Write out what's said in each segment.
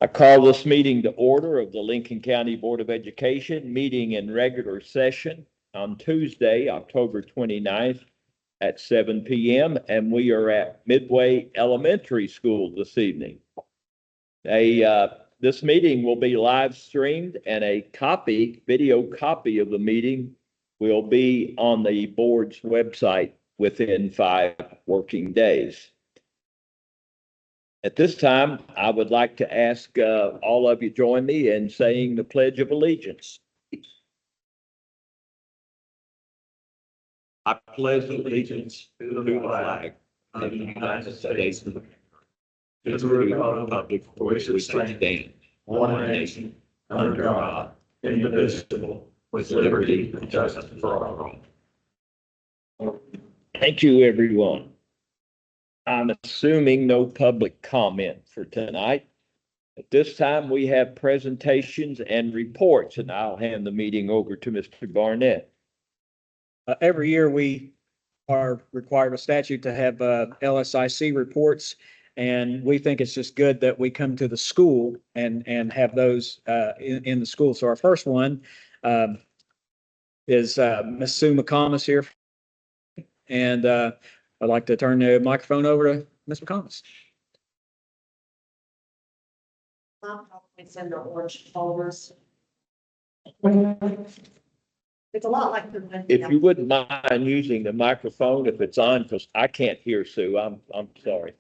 I call this meeting to order of the Lincoln County Board of Education, meeting in regular session on Tuesday, October 29th at 7 p.m. And we are at Midway Elementary School this evening. This meeting will be live streamed, and a video copy of the meeting will be on the board's website within 5 working days. At this time, I would like to ask all of you join me in saying the Pledge of Allegiance. I pledge allegiance to the flag of the United States of America, to the republic for which it stands, one nation, under God, indivisible, with liberty and justice for all. Thank you, everyone. I'm assuming no public comment for tonight. At this time, we have presentations and reports, and I'll hand the meeting over to Mr. Barnett. Every year we are required by statute to have LSIC reports, and we think it's just good that we come to the school and have those in the school. So our first one is Ms. Sue McComas here, and I'd like to turn the microphone over to Ms. McComas. It's in the orange folders. It's a lot like the. If you wouldn't mind using the microphone if it's on, because I can't hear Sue. I'm sorry.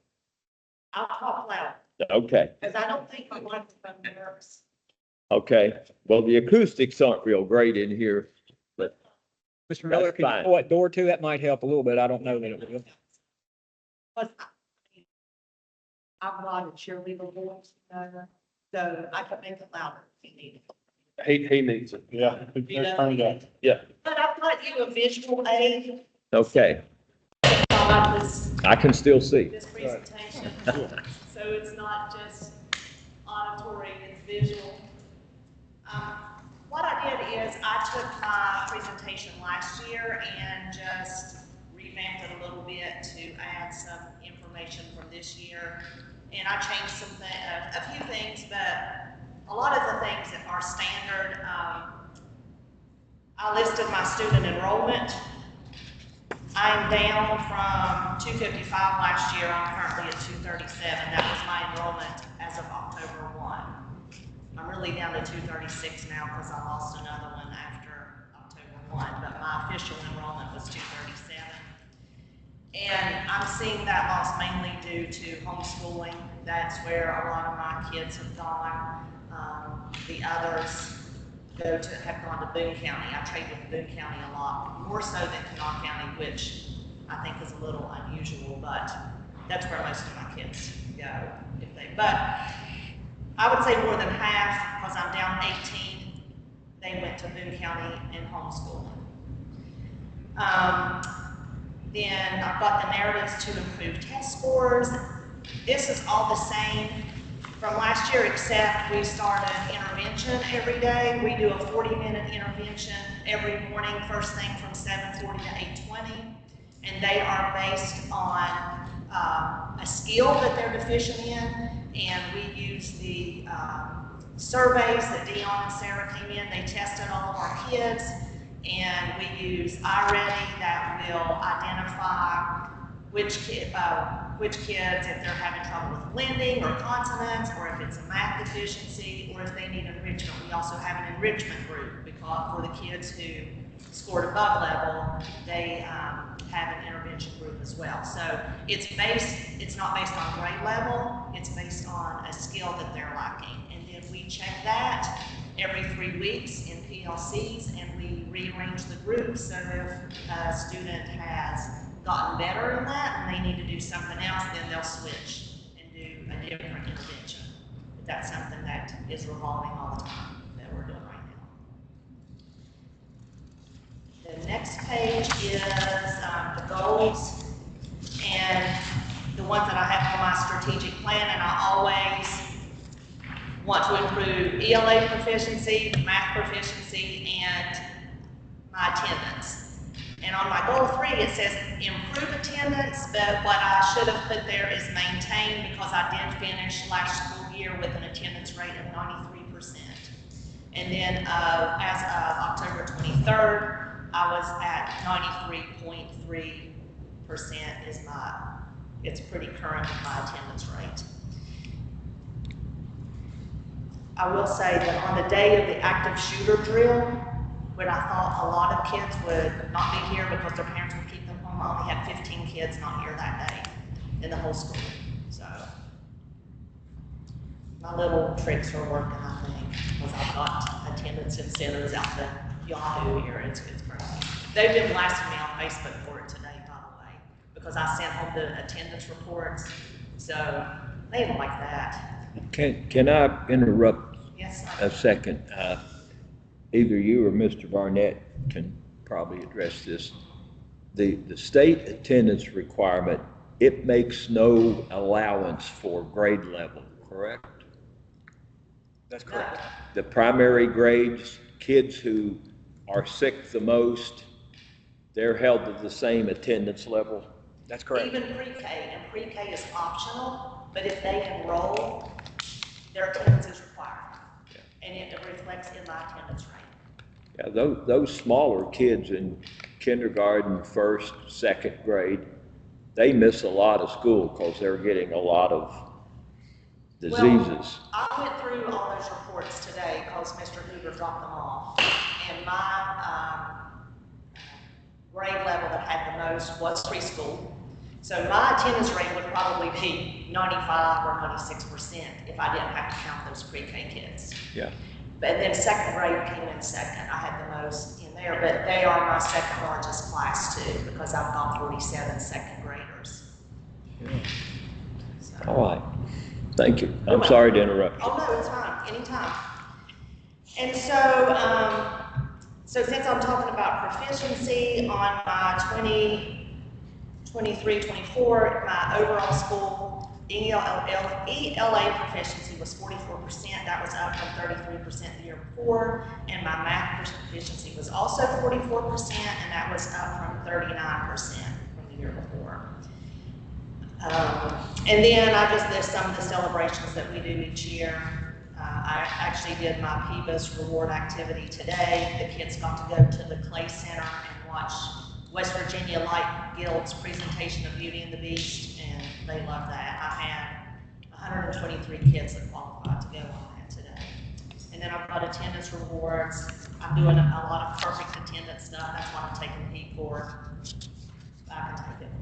I'll talk loud. Okay. Because I don't think my microphone works. Okay. Well, the acoustics aren't real great in here, but Mr. Miller, That's can you fine. pull that door too? That might help a little bit. I don't know that it will. But I'm not a cheerleader voice, so I can make it louder if you need it. He needs it. Yeah. Turn it up. yeah. But I've got you a visual aid Okay. on this I can still see. presentation. So it's not just auditory, it's visual. What I did is I took my presentation last year and just revamped it a little bit to add some information from this year. And I changed a few things, but a lot of the things that are standard, I listed my student enrollment. I'm down from 255 last year. I'm currently at 237. That was my enrollment as of October 1. I'm really down to 236 now because I lost another one after October 1, but my official enrollment was 237. And I'm seeing that loss mainly due to homeschooling. That's where a lot of my kids have gone. The others have gone to Boone County. I trade with Boone County a lot, more so than Kanawha County, which I think is a little unusual, but that's where most of my kids go. But I would say more than half, because I'm down 18, they went to Boone County and homeschooling. Then I've got the narratives to improve test scores. This is all the same from last year, except we started intervention every day. We do a 40-minute intervention every morning, first thing from 7:40 to 8:20. And they are based on a skill that they're deficient in. And we use the surveys that Dion and Sarah came in. They tested all of our kids. And we use iReady that will identify which kids, if they're having trouble with blending or consonants, or if it's a math deficiency, or if they need enrichment. We also have an enrichment group because for the kids who scored above level, they have an intervention group as well. So it's not based on grade level, it's based on a skill that they're lacking. And then we check that every 3 weeks in PLCs, and we rearrange the groups. So if a student has gotten better in that and they need to do something else, then they'll switch and do a different intervention. But that's something that is revolving all the time that we're doing right now. The next page is the goals and the ones that I have for my strategic plan, and I always want to improve ELA proficiency, math proficiency, and my attendance. And on my goal 3, it says improve attendance, but what I should have put there is maintain, because I did finish last school year with an attendance rate of 93%. And then as of October 23rd, I was at 93.3% it's pretty current with my attendance rate. I will say that on the day of the active shooter drill, when I thought a lot of kids would not be here because their parents would keep them home, I only had 15 kids not here that day in the whole school. So my little tricks are working, I think, because I've got attendance incentives out the Yahoo here. It's crazy. They've been blasting me on Facebook for it today, by the way, because I sent home the attendance reports. So they didn't like that. Can I interrupt Yes, sir. a second? Either you or Mr. Barnett can probably address this. The state attendance requirement, it makes no allowance for grade level, correct? That's correct. The primary grades, kids who are sick the most, they're held to the same attendance level. That's correct. Even pre-K, and pre-K is optional, but if they enroll, their attendance is required. And it reflects in my attendance rate. Yeah, those smaller kids in kindergarten, first, second grade, they miss a lot of school because they're getting a lot of diseases. Well, I went through all those reports today because Mr. Hoover dropped them off. And my grade level that had the most was preschool. So my attendance rate would probably be 95 or 96% if I didn't have to count those pre-K kids. Yeah. And then second grade came in second. I had the most in there, but they are my second largest class too, because I've got 47 second graders. So. All right. Thank you. I'm sorry to interrupt you. Oh, no, it's fine, anytime. And so, so since I'm talking about proficiency on my 23-24, my overall school ELA proficiency was 44%. That was up from 33% the year before. And my math proficiency was also 44%, and that was up from 39% from the year before. And then I just list some of the celebrations that we do each year. I actually did my PBIS reward activity today. The kids got to go to the Clay Center and watch West Virginia Light Guild's presentation of Beauty and the Beast, and they loved that. I had 123 kids that qualified to go on that today. And then I've got attendance rewards. I'm doing a lot of perfect attendance stuff. That's what I'm taking the heat for. I can take it.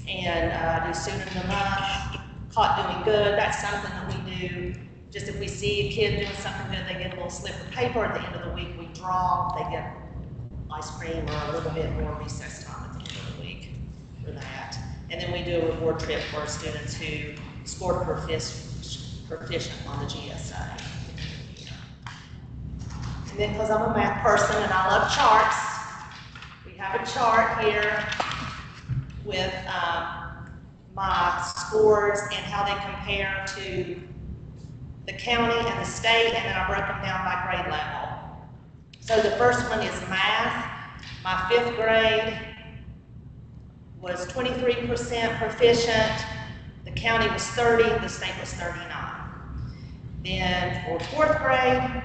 And I do student of the month, caught doing good. That's something that we do. Just if we see a kid doing something good, they get a little slip of paper. At the end of the week, we draw. They get ice cream or a little bit more recess time at the end of the week for that. And then we do a reward trip for our students who scored proficient on the GSA. And then because I'm a math person and I love charts, we have a chart here with my scores and how they compare to the county and the state, and then I broke them down by grade level. So the first one is math. My 5th grade was 23% proficient. The county was 30, the state was 39. Then for 4th grade,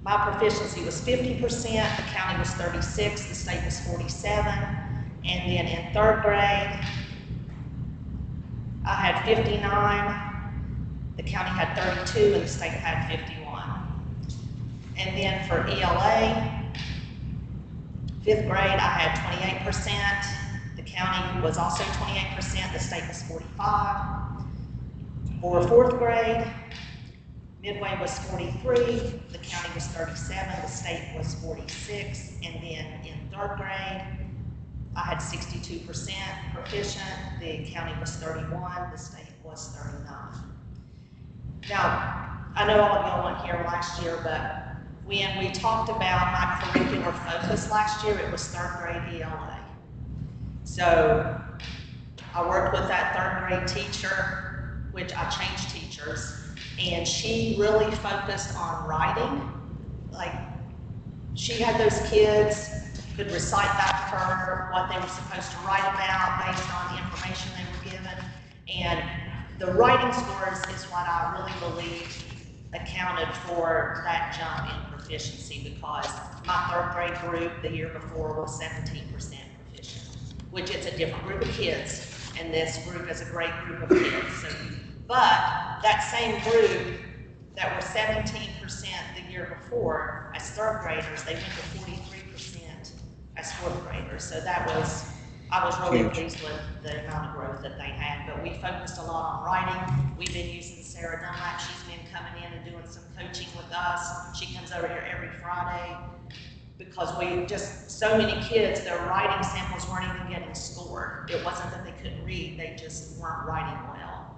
my proficiency was 50%, the county was 36, the state was 47. And then in 3rd grade, I had 59, the county had 32, and the state had 51. And then for ELA, 5th grade, I had 28%. The county was also 28%. The state was 45. For 4th grade, Midway was 43. The county was 37. The state was 46. And then in 3rd grade, I had 62% proficient. The county was 31. The state was 39. Now, I know all of y'all weren't here last year, but when we talked about my curricular focus last year, it was 3rd grade ELA. So I worked with that 3rd grade teacher, which I changed teachers, and she really focused on writing. Like, she had those kids could recite back to her what they were supposed to write about based on the information they were given. And the writing scores is what I really believe accounted for that jump in proficiency, because my third grade group the year before was 17% proficient, which it's a different group of kids, and this group is a great group of kids. So, but that same group that were 17% the year before as third graders, they went to 43% as fourth graders. So I was really pleased with the amount of growth that they had, but we focused a lot on writing. We've been using Sarah Dunlap. She's been coming in and doing some coaching with us. She comes over here every Friday, because we just, so many kids, their writing samples weren't even getting scored. It wasn't that they couldn't read, they just weren't writing well.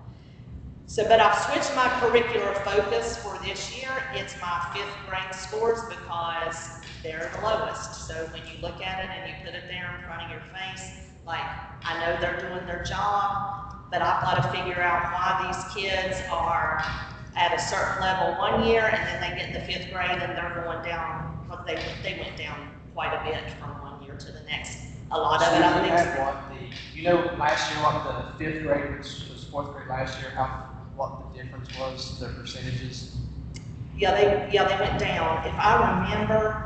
So, but I've switched my curricular focus for this year. It's my fifth grade scores, because they're the lowest. So when you look at it and you put it there in front of your face, like, I know they're doing their job, but I've got to figure out why these kids are at a certain level one year, and then they get in the fifth grade and they're going down, because they went down quite a bit from one year to the next. A lot of it, I think. You know, last year what the fifth grade was fourth grade last year, what the difference was, the percentages? Yeah, they went down. If I remember,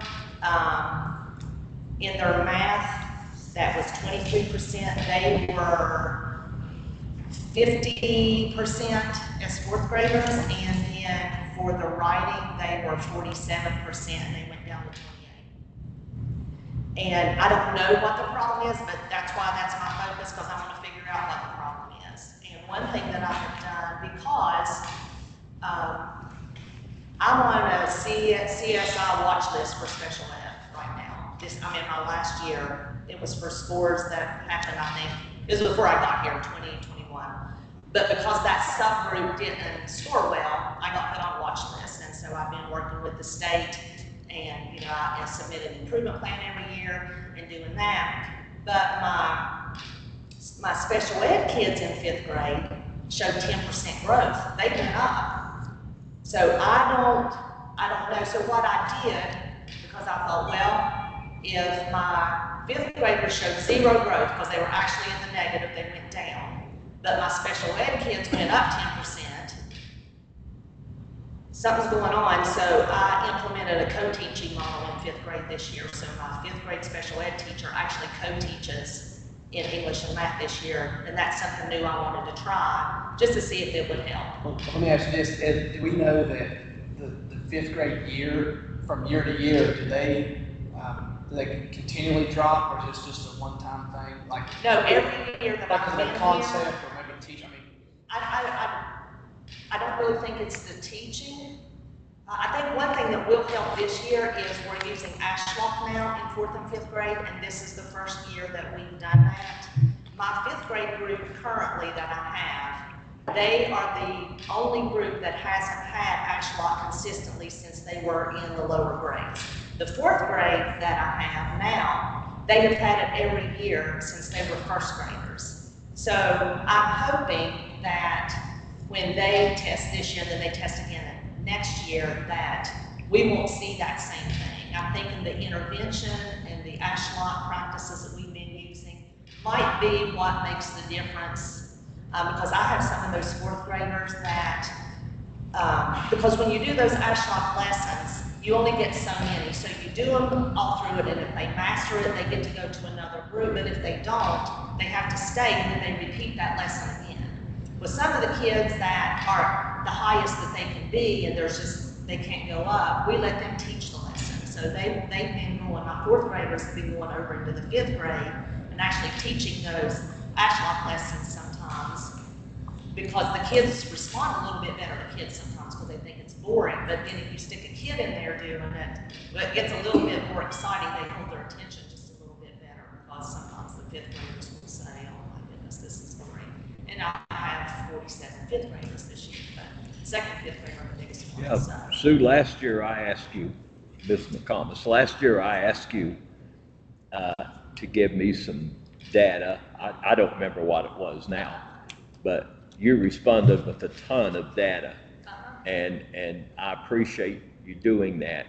in their math, that was 23%. They were 50% as fourth graders, and then for the writing, they were 47%, and they went down to 28. And I don't know what the problem is, but that's why that's my focus, because I want to figure out what the problem is. And one thing that I have done, because I'm on a CSI watch list for special ed right now. I'm in my last year. It was for scores that happened, I think, it was before I got here, 2021. But because that subgroup didn't score well, I got put on a watch list. And so I've been working with the state, and I submit an improvement plan every year and doing that. But my special ed kids in fifth grade showed 10% growth. They went up. So I don't know. So what I did, because I thought, well, if my fifth graders showed zero growth because they were actually in the negative, they went down, but my special ed kids went up 10%, something's going on. So I implemented a co-teaching model in fifth grade this year. So my fifth grade special ed teacher actually co-teaches in English and math this year, and that's something new I wanted to try, just to see if it would help. Well, let me ask you this, Ed, do we know that the fifth grade year, from year to year, do they continually drop, or is this just a one-time thing? Like, no, every year that I've been the concept, here, or maybe teach, I don't really think it's the teaching. I think one thing that will help this year is we're using Ashlock now in fourth and fifth grade, and this is the first year that we've done that. My fifth grade group currently that I have, they are the only group that hasn't had Ashlock consistently since they were in the lower grades. The fourth grade that I have now, they have had it every year since they were first graders. So I'm hoping that when they test this year, then they test again next year, that we won't see that same thing. I'm thinking the intervention and the Ashlock practices that we've been using might be what makes the difference, because I have some of those fourth graders that, because when you do those Ashlock lessons, you only get so many, so you do them all through it, and if they master it, they get to go to another group, but if they don't, they have to stay, and then they repeat that lesson again. With some of the kids that are the highest that they can be, and they can't go up, we let them teach the lesson. So they've been going, my fourth graders have been going over into the fifth grade and actually teaching those Ashlock lessons sometimes, because the kids respond a little bit better to kids sometimes because they think it's boring, but then if you stick a kid in there doing it, well, it gets a little bit more exciting. They hold their attention just a little bit better, because sometimes the fifth graders will say, oh my goodness, this is boring. And I have 47 fifth graders this year, but second and fifth grade are the biggest ones. Yeah, So. Sue, last year I asked you, Ms. McComas, last year I asked you to give me some data. I don't remember what it was now, but you responded with a ton of data, and I appreciate you doing that.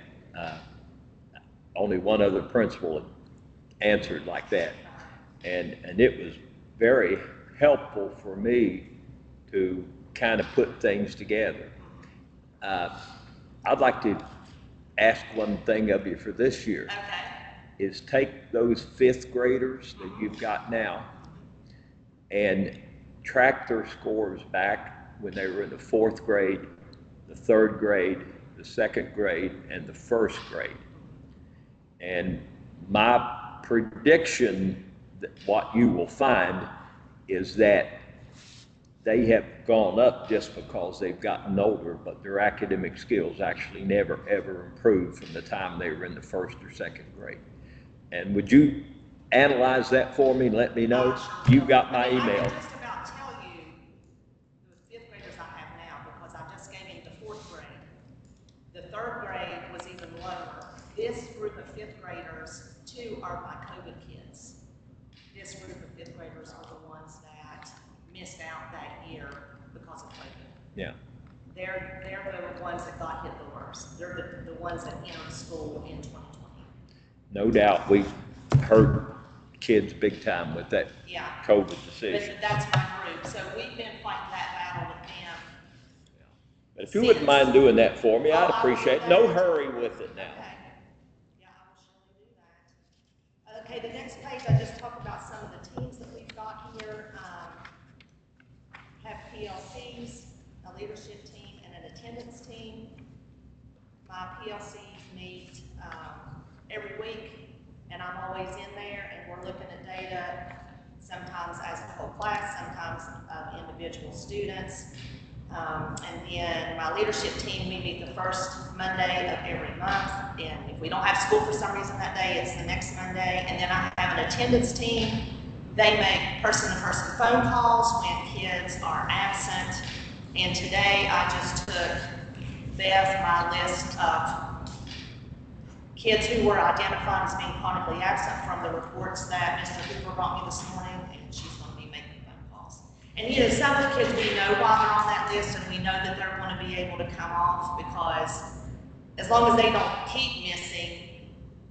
Only one other principal answered like that, and it was very helpful for me to kind of put things together. I'd like to ask one thing of you for this year, Okay, is take those fifth graders that you've got now and track their scores back when they were in the fourth grade, the third grade, the second grade, and the first grade. And my prediction that what you will find is that they have gone up just because they've gotten older, but their academic skills actually never, ever improved from the time they were in the first or second grade. And would you analyze that for me and let me know? You got my I email. can just about tell you the fifth graders I have now, because I just gave you the fourth grade. The third grade was even lower. This group of fifth graders, two are my COVID kids. This group of fifth graders are the ones that missed out that year because of COVID. Yeah. They're the ones that got hit the worst. They're the ones that entered school in 2020. No doubt, we hurt kids big time with that Yeah. COVID But decision. that's my group, so we've been fighting that battle with them. But if you wouldn't mind doing that for me, I'd appreciate it. No hurry with it now. Okay. Yeah, I will surely do that. Okay, the next page, I just talk about some of the teams that we've got here. Have PLCs, a leadership team, and an attendance team. My PLCs meet every week, and I'm always in there, and we're looking at data, sometimes as a whole class, sometimes individual students. And then my leadership team, we meet the first Monday of every month. And if we don't have school for some reason that day, it's the next Monday. And then I have an attendance team. They make person-to-person phone calls when kids are absent. And today I just took Beth my list of kids who were identified as being chronically absent from the reports that Mr. Hoover brought me this morning, and she's going to be making phone calls. And you know, some of the kids we know why they're on that list, and we know that they're going to be able to come off, because as long as they don't keep missing,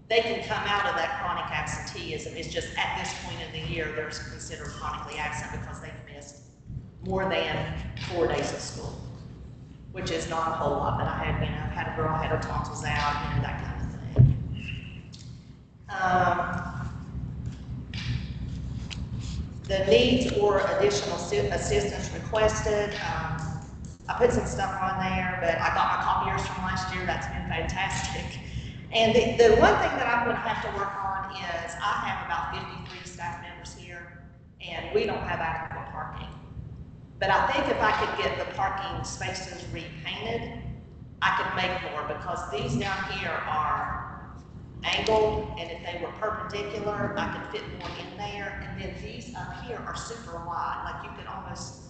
they can come out of that chronic absenteeism. It's just at this point in the year, they're considered chronically absent because they've missed more than 4 days of school, which is not a whole lot. But I had, you know, I've had a girl had her tonsils out, you know, that kind of thing. The needs or additional assistance requested. I put some stuff on there, but I got my copiers from last year. That's been fantastic. And the one thing that I'm going to have to work on is I have about 53 staff members here, and we don't have adequate parking. But I think if I could get the parking spaces repainted, I could make more, because these down here are angled, and if they were perpendicular, I could fit more in there. And then these up here are super wide, like you could almost,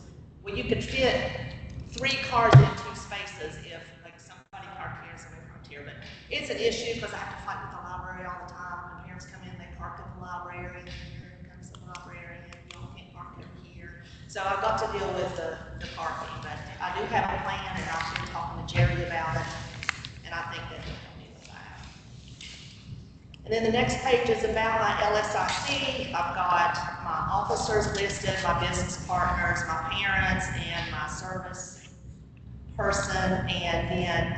well, you could fit 3 cars in 2 spaces if like somebody parked here and somebody parked here. But it's an issue because I have to fight with the library all the time. When parents come in, they park at the library, and here comes the library, and y'all can't park over here. So I've got to deal with the parking, but I do have a plan, and I've been talking to Jerry about it, and I think that he'll help me with that. And then the next page is about my LSIC. I've got my officers listed, my business partners, my parents, and my service person. And then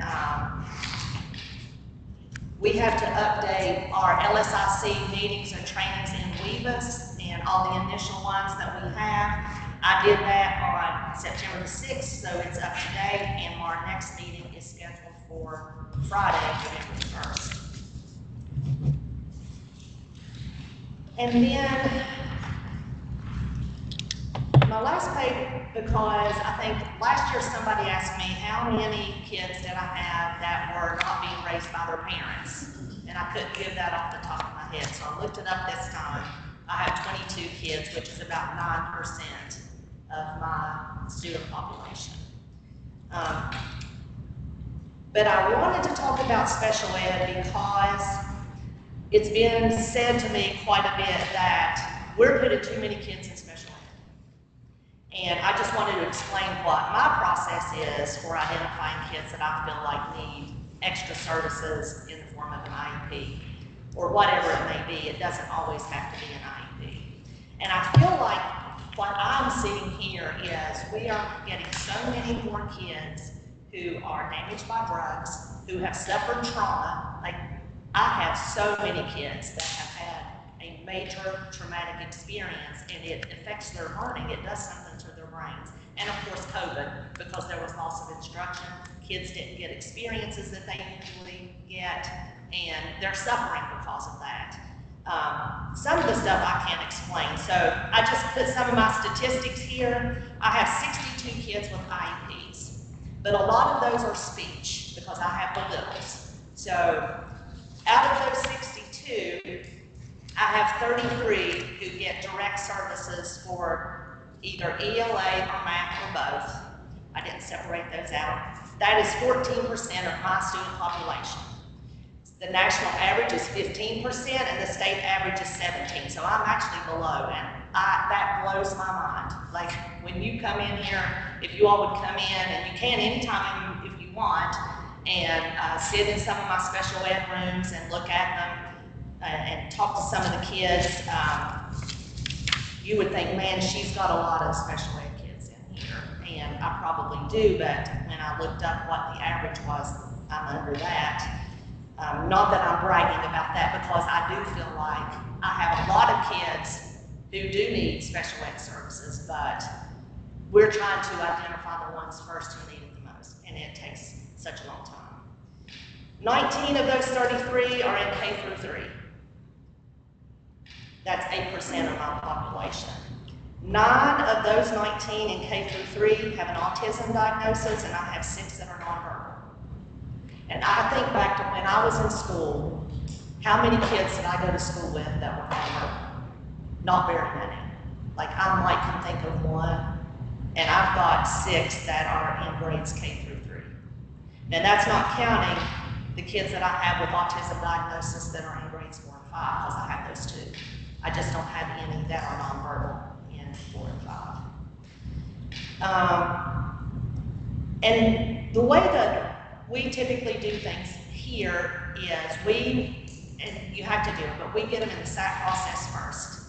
we have to update our LSIC meetings and trainings in Weebus and all the initial ones that we have. I did that on September the 6th, so it's up to date, and our next meeting is scheduled for Friday, November the 1st. And then my last page, because I think last year somebody asked me how many kids did I have that were not being raised by their parents, and I couldn't give that off the top of my head, so I looked it up this time. I have 22 kids, which is about 9% of my student population. But I wanted to talk about special ed because it's been said to me quite a bit that we're putting too many kids in special ed. And I just wanted to explain what my process is for identifying kids that I feel like need extra services in the form of an IEP or whatever it may be. It doesn't always have to be an IEP. And I feel like what I'm seeing here is we are getting so many more kids who are damaged by drugs, who have suffered trauma. Like, I have so many kids that have had a major traumatic experience, and it affects their learning. It does something to their brains. And of course, COVID, because there was loss of instruction, kids didn't get experiences that they usually get, and they're suffering because of that. Some of the stuff I can't explain, so I just put some of my statistics here. I have 62 kids with IEPs, but a lot of those are speech because I have the littles. So out of those 62, I have 33 who get direct services for either ELA or math or both. I didn't separate those out. That is 14% of my student population. The national average is 15% and the state average is 17%. So I'm actually below, and that blows my mind. Like, when you come in here, if you all would come in, and you can anytime if you want, and sit in some of my special ed rooms and look at them and talk to some of the kids, you would think, man, she's got a lot of special ed kids in here. And I probably do, but when I looked up what the average was, I'm under that. Not that I'm bragging about that, because I do feel like I have a lot of kids who do need special ed services, but we're trying to identify the ones first who need it the most, and it takes such a long time. 19 of those 33 are in K through 3. That's 8% of my population. 9 of those 19 in K through 3 have an autism diagnosis, and I have 6 that are nonverbal. And I think back to when I was in school, how many kids did I go to school with that were nonverbal? Not very many. Like, I might can think of one, and I've got 6 that are in grades K through 3. Now, that's not counting the kids that I have with autism diagnosis that are in grades 4 and 5, because I have those too. I just don't have any that are nonverbal in 4 and 5. And the way that we typically do things here is and you have to do it, but we get them in the SAC process first.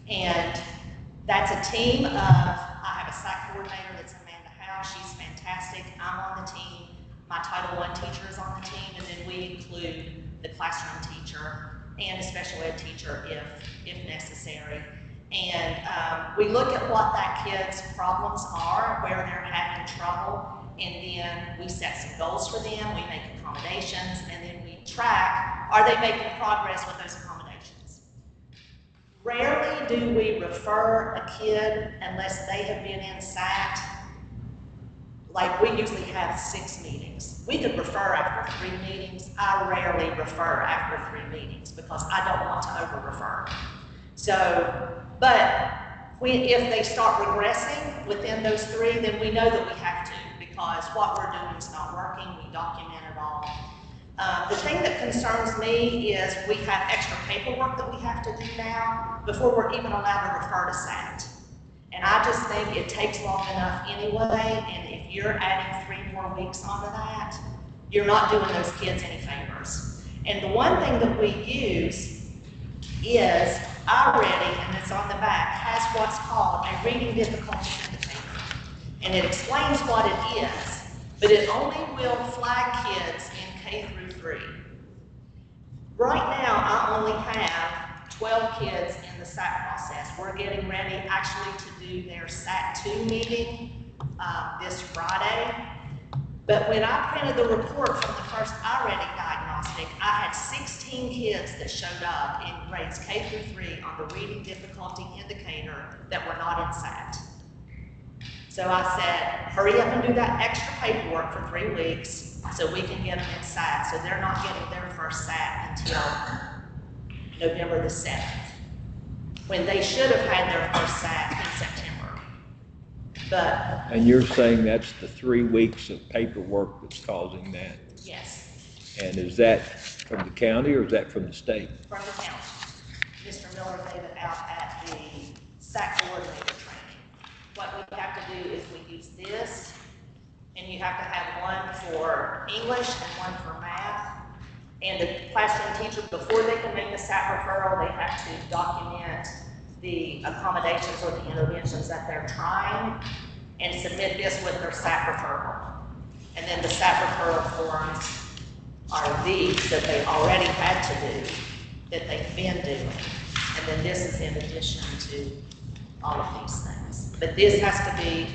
And that's a team of, I have a SAC coordinator that's Amanda Howe, she's fantastic. I'm on the team, my Title I teacher is on the team, and then we include the classroom teacher and a special ed teacher if necessary. And we look at what that kid's problems are, where they're having trouble, and then we set some goals for them, we make accommodations, and then we track, are they making progress with those accommodations? Rarely do we refer a kid unless they have been in SAT. Like, we usually have 6 meetings. We could refer after 3 meetings. I rarely refer after 3 meetings because I don't want to over-refer. So, but if they start regressing within those 3, then we know that we have to, because what we're doing is not working. We document it all. The thing that concerns me is we have extra paperwork that we have to do now before we're even allowed to refer to SAT. And I just think it takes long enough anyway, and if you're adding 3 more weeks onto that, you're not doing those kids any favors. And the one thing that we use is iReady, and it's on the back, has what's called a reading difficulty indicator. And it explains what it is, but it only will flag kids in K through 3. Right now, I only have 12 kids in the SAT process. We're getting ready actually to do their SAT 2 meeting this Friday. But when I printed the report from the first iReady diagnostic, I had 16 kids that showed up in grades K through 3 on the reading difficulty indicator that were not in SAT. So I said, hurry up and do that extra paperwork for 3 weeks so we can get them in SAT. So they're not getting their first SAT until November the 7th, when they should have had their first SAT in September. But And you're saying that's the 3 weeks of paperwork that's causing that? yes, And is that from the county or is that from the state? from the county. Mr. Miller gave it out at the SAC coordinator training. What we have to do is we use this, and you have to have one for English and one for math. And the classroom teacher, before they can make a SAT referral, they have to document the accommodations or the interventions that they're trying. and submit this with their SAP referral. And then the SAP referral forms are these that they already had to do, that they've been doing. And then this is in addition to all of these things. But this has to be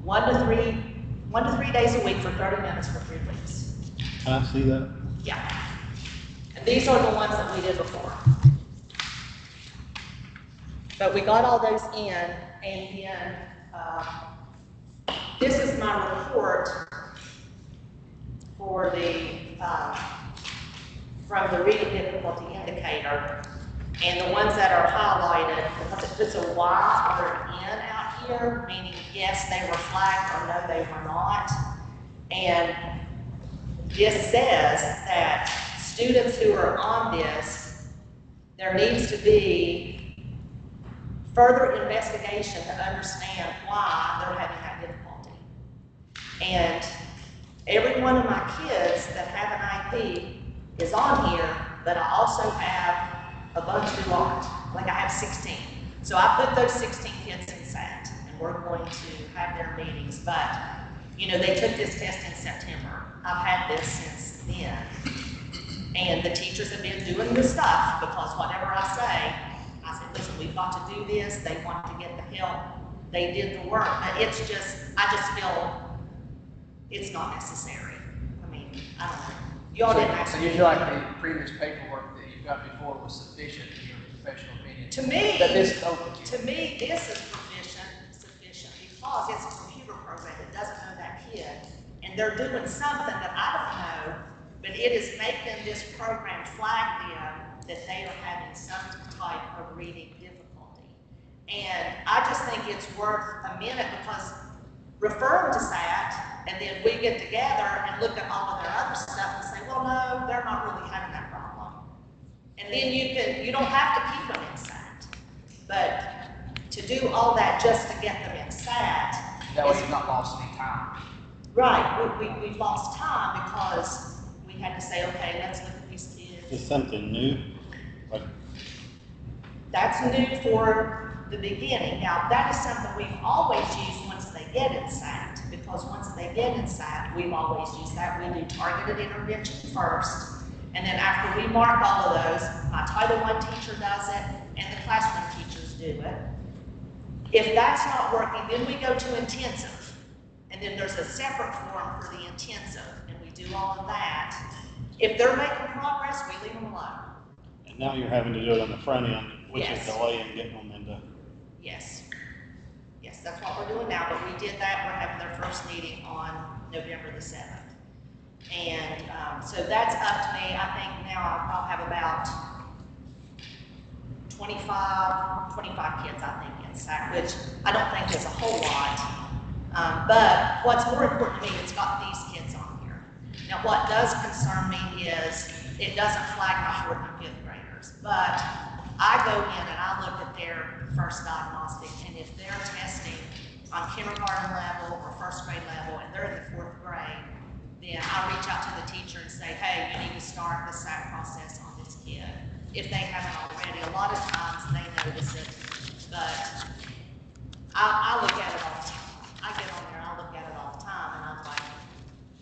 1 to 3 days a week for 30 minutes for 3 weeks. Can I see that? Yeah. And these are the ones that we did before. But we got all those in, and then, this is my report for the, from the reading difficulty indicator. And the ones that are highlighted, because it puts a Y or an N out here, meaning yes, they were flagged or no, they were not. And this says that students who are on this, there needs to be further investigation to understand why they're having that difficulty. And every one of my kids that have an IP is on here, but I also have a bunch who aren't. Like I have 16. So I put those 16 kids in SAT, and we're going to have their meetings. But, you know, they took this test in September. I've had this since then. And the teachers have been doing the stuff because whatever I say, I said, listen, we've got to do this. They want to get the help. They did the work. But it's just, I just feel it's not necessary. I mean, I don't know. Y'all didn't ask So me. you feel like the previous paperwork that you got before was sufficient in your professional opinion? To me, That this is open to? to me, this is sufficient because it's a computer program that doesn't know that kid. And they're doing something that I don't know, but it is making this program flag them that they are having some type of reading difficulty. And I just think it's worth a minute because refer them to SAT, and then we get together and look at all of their other stuff and say, well, no, they're not really having that problem. And then you don't have to keep them in SAT. But to do all that just to get them in SAT. That way you've not lost any time. Right, we've lost time because we had to say, okay, let's look at these kids. Is something new? Like, That's new for the beginning. Now, that is something we've always used once they get in SAT, because once they get in SAT, we've always used that. We do targeted intervention first, and then after we mark all of those, my Title I teacher does it, and the classroom teachers do it. If that's not working, then we go to intensive, and then there's a separate form for the intensive, and we do all of that. If they're making progress, we leave them alone. and now you're having to do it on the front end, which Yes. is delaying getting them into. Yes. Yes, that's what we're doing now, but we did that. We're having their first meeting on November the 7th. And so that's up to me. I think now I'll have about 25 kids, I think, in SAC, which I don't think is a whole lot. But what's more important to me, it's got these kids on here. Now, what does concern me is it doesn't flag my 4th and 5th graders, but I go in and I look at their first diagnostic, and if they're testing on kindergarten level or 1st grade level and they're in the 4th grade, then I reach out to the teacher and say, hey, you need to start the SAC process on this kid. If they haven't already, a lot of times they notice it, but I look at it all the time. I get on there, I look at it all the time, and I'm like,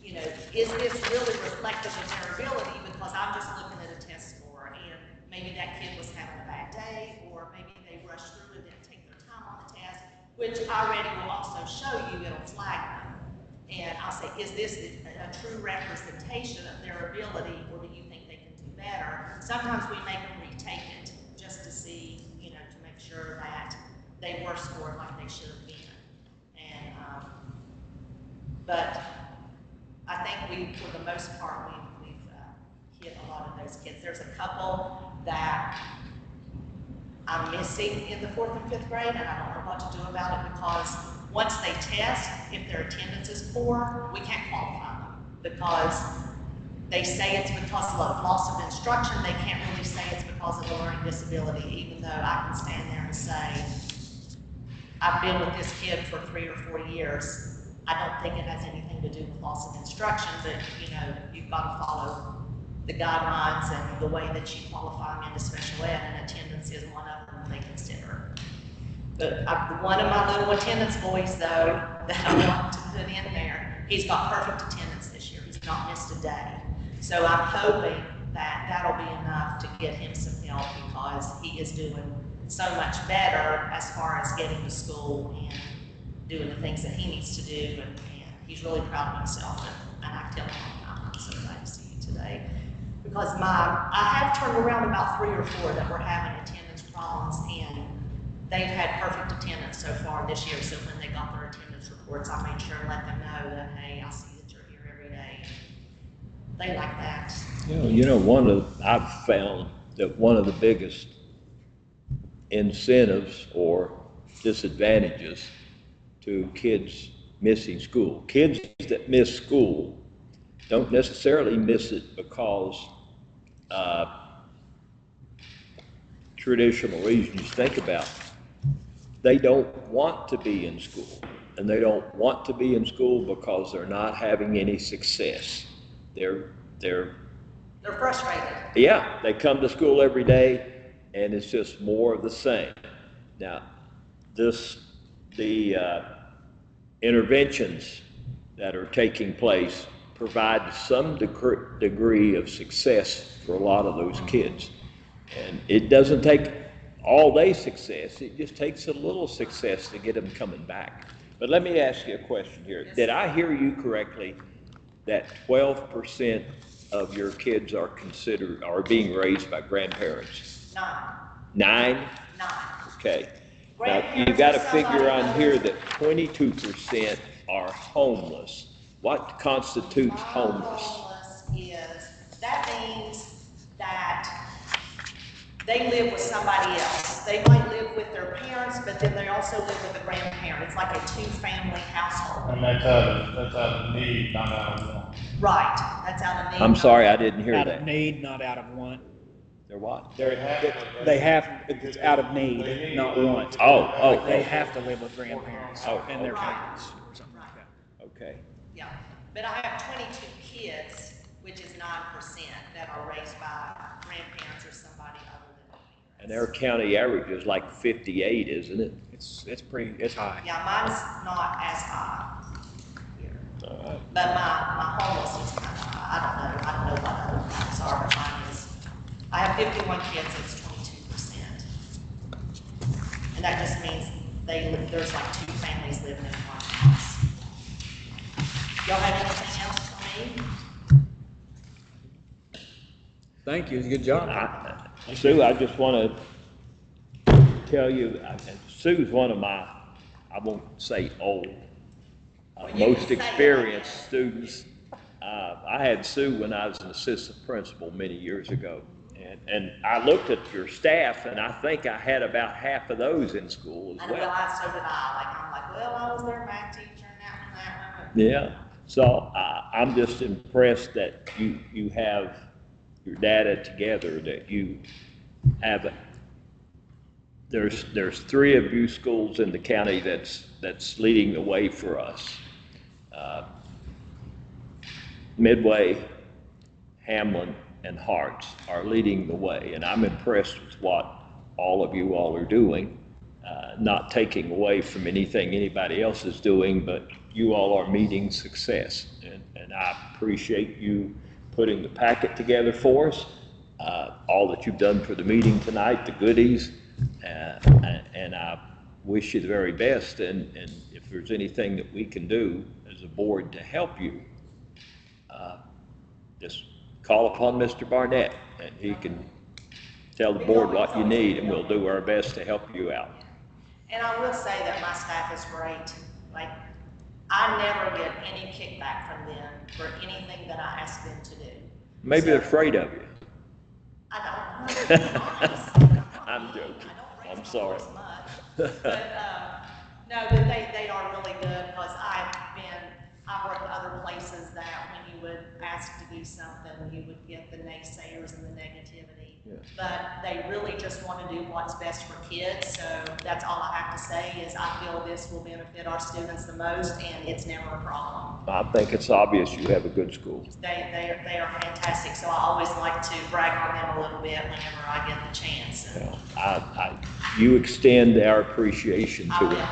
you know, is this really reflective of their ability? Because I'm just looking at a test score, and maybe that kid was having a bad day, or maybe they rushed through and didn't take their time on the test, which already will also show you, it'll flag them. And I'll say, is this a true representation of their ability, or do you think they can do better? Sometimes we make them retake it just to see, you know, to make sure that they were scored like they should have been. And, but I think for the most part, we've hit a lot of those kids. There's a couple that I'm missing in the 4th and 5th grade, and I don't know what to do about it, because once they test, if their attendance is poor, we can't qualify them, because they say it's because of loss of instruction. They can't really say it's because of a learning disability, even though I can stand there and say, I've been with this kid for 3 or 4 years. I don't think it has anything to do with loss of instruction, but you know, you've got to follow the guidelines and the way that you qualify them into special ed, and attendance is one of them they consider. But one of my little attendance boys though, that I want to put in there, he's got perfect attendance this year. He's not missed a day. So I'm hoping that that'll be enough to get him some help because he is doing so much better as far as getting to school and doing the things that he needs to do. And he's really proud of himself. And I tell him, I'm so glad to see you today. Because I have turned around about 3 or 4 that were having attendance problems, and they've had perfect attendance so far this year. So when they got their attendance reports, I made sure and let them know that, hey, I see that you're here every day. They like that. I've found that one of the biggest incentives or disadvantages to kids missing school. Kids that miss school don't necessarily miss it because traditional reasons. Think about it. They don't want to be in school, and they don't want to be in school because they're not having any success. They're frustrated. Yeah, they come to school every day, and it's just more of the same. Now, the interventions that are taking place provide some degree of success for a lot of those kids. And it doesn't take all day success, it just takes a little success to get them coming back. But let me ask you a question here. Did I hear you correctly that 12% of your kids are being raised by grandparents? 9. 9? 9. Okay. Now, you got to figure on here that 22% are homeless. What constitutes homeless? Homeless that means that they live with somebody else. They might live with their parents, but then they also live with a grandparent. It's like a 2-family household. And that's out of need, not out of want. Right, that's out of need. I'm sorry, I didn't hear Out that. of need, not out of want. They're what? It's out of need, not want. Oh, They have to live with grandparents and their parents or something like that. okay. Yeah, but I have 22 kids, which is 9%, that are raised by grandparents or somebody other than their parents. And their county average is like 58, isn't it? It's high. Yeah, mine's not as high here. All right. But my homeless is kind of high. I don't know what other counties are, but mine is. I have 51 kids, it's 22%. And that just means there's like 2 families living in one house. Y'all have anything else for me? Thank you, good job. Sue, I just want to tell you, Sue's one of my, I won't say old, Well, you can most say experienced that. students. I had Sue when I was an assistant principal many years ago. And I looked at your staff, and I think I had about half of those in school as And well, well. so did I. I'm like, well, I was their math teacher and that one. Yeah, so I'm just impressed that you have your data together, that you have it. There's 3 of you schools in the county that's leading the way for us. Midway, Hamlin, and Harts are leading the way, and I'm impressed with what all of you all are doing, not taking away from anything anybody else is doing, but you all are meeting success, and I appreciate you putting the packet together for us, all that you've done for the meeting tonight, the goodies, and I wish you the very best, and if there's anything that we can do as a board to help you, just call upon Mr. Barnett, and he can tell the board what you need, and we'll do our best to help you out. And I will say that my staff is great. Like, I never get any kickback from them for anything that I ask them to do. Maybe they're afraid of you. I don't. I'm joking. I don't I'm raise my sorry. voice much. But, no, but they are really good, because I've worked at other places that when you would ask to do something, you would get the naysayers and the negativity. Yeah. But they really just want to do what's best for kids, so that's all I have to say is I feel this will benefit our students the most, and it's never a problem. I think it's obvious you have a good school. They are fantastic, so I always like to brag on them a little bit whenever I get the chance. And You extend our appreciation I to will, it.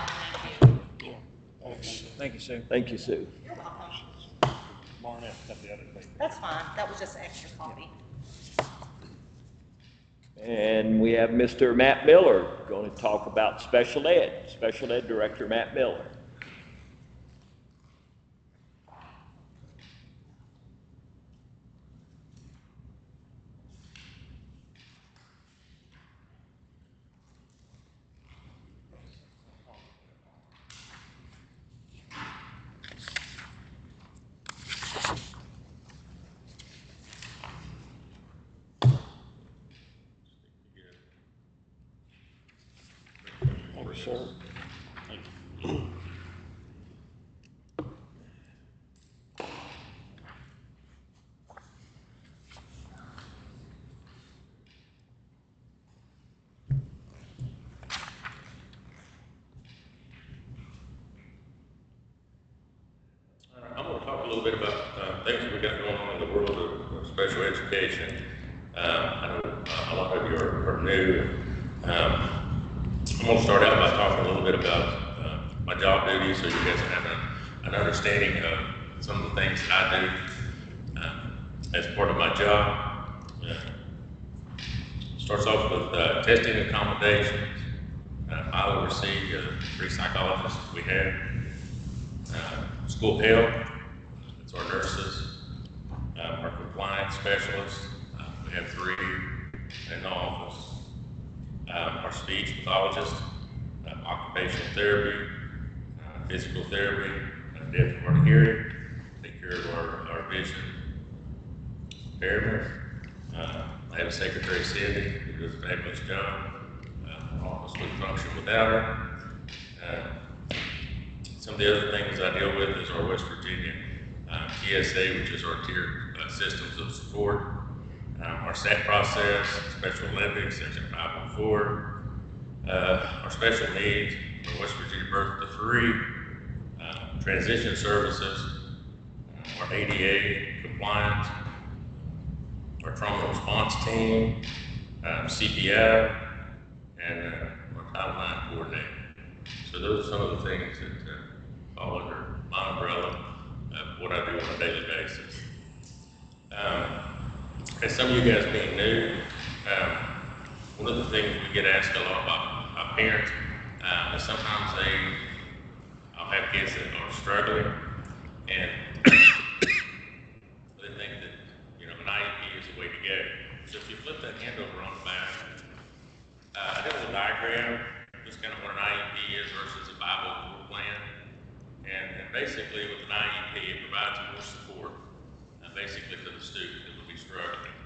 thank you. Thank you, Sue. Thank you, Sue. You're welcome. Barnett, got the other thing. That's fine, that was just an extra copy. And we have Mr. Matt Miller going to talk about special ed Director Matt Miller. Thank you, sir. I'm going to talk a little bit about things that we got going on in the world of special education. I know a lot of you are new. I'm going to start out by talking a little bit about my job duties so you guys have an understanding of some of the things that I do as part of my job. Starts off with testing accommodations. I oversee 3 psychologists we have. School health, that's our nurses, our compliance specialists, we have 3 in the office, our speech pathologist, occupational therapy, physical therapy, deaf and hard of hearing, take care of our vision impairment. I have a secretary, Cindy, who does a fabulous job. Our office wouldn't function without her. Some of the other things I deal with is our West Virginia TSA, which is our tier systems of support, our SAT process, Special Olympics, Section 504, our special needs, our West Virginia Birth to 3, transition services, our ADA compliance, our trauma response team, CPI, and our Title IX coordinator. So those are some of the things that fall under my umbrella of what I do on a daily basis. As some of you guys being new, one of the things we get asked a lot by parents is sometimes I'll have kids that are struggling and they think that, an IEP is the way to go. So if you flip that handover on the back, I did a little diagram, just kind of what an IEP is versus a 504 plan. And basically with an IEP, it provides more support, basically for the student that would be struggling.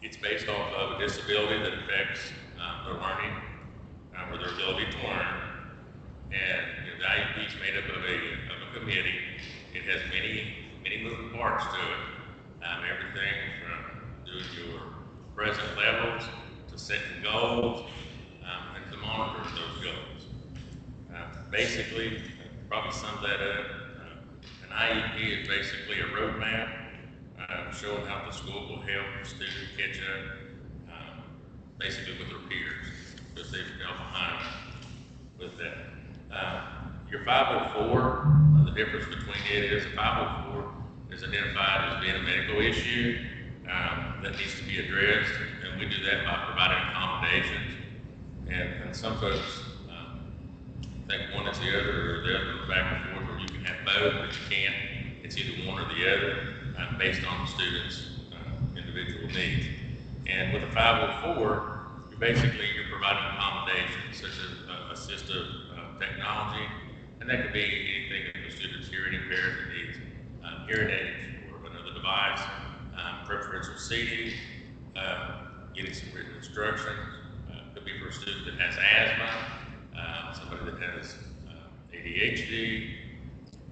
It's based off of a disability that affects their learning or their ability to learn. And the IEP is made up of a committee. It has many moving parts to it. Everything from doing your present levels to setting goals and to monitoring those goals. Basically, probably sum that up, an IEP is basically a roadmap showing how the school will help the student catch up basically with their peers because they've fell behind with that. Your 504, the difference between it is a 504 is identified as being a medical issue that needs to be addressed, and we do that by providing accommodations. And some folks think one is the other, or the other goes back and forth, or you can have both, but you can't. It's either one or the other based on the student's individual needs. And with a 504, you're providing accommodations such as assistive technology, and that could be anything that the student's hearing impaired that needs hearing aids or another device, preferential seating, getting some written instructions. Could be for a student that has asthma, somebody that has ADHD,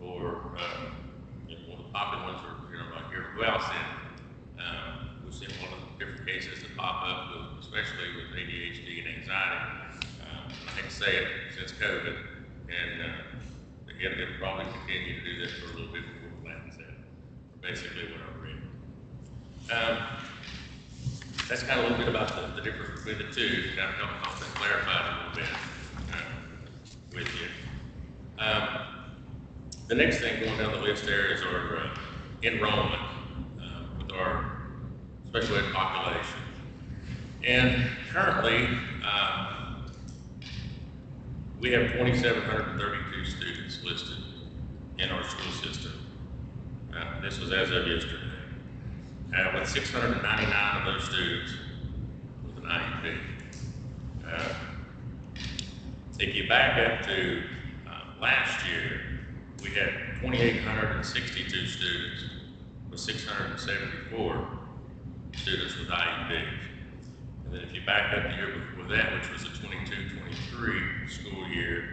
or one of the popular ones are like here who else in. We've seen one of the different say it, since COVID. And again, they'll probably continue to do that for a little bit before the flattens out. Basically what I read. That's kind of a little bit about the difference between the two. Kind of help clarify it a little bit with you. The next thing going down the list there is our enrollment with our special ed population. And currently, we have 2,732 students listed in our school system. This was as of yesterday. With 699 of those students with an IEP. If you back up to last year, we had 2,862 students with 674 students with IEPs. And then if you back up the year before that, which was the 22-23 school year,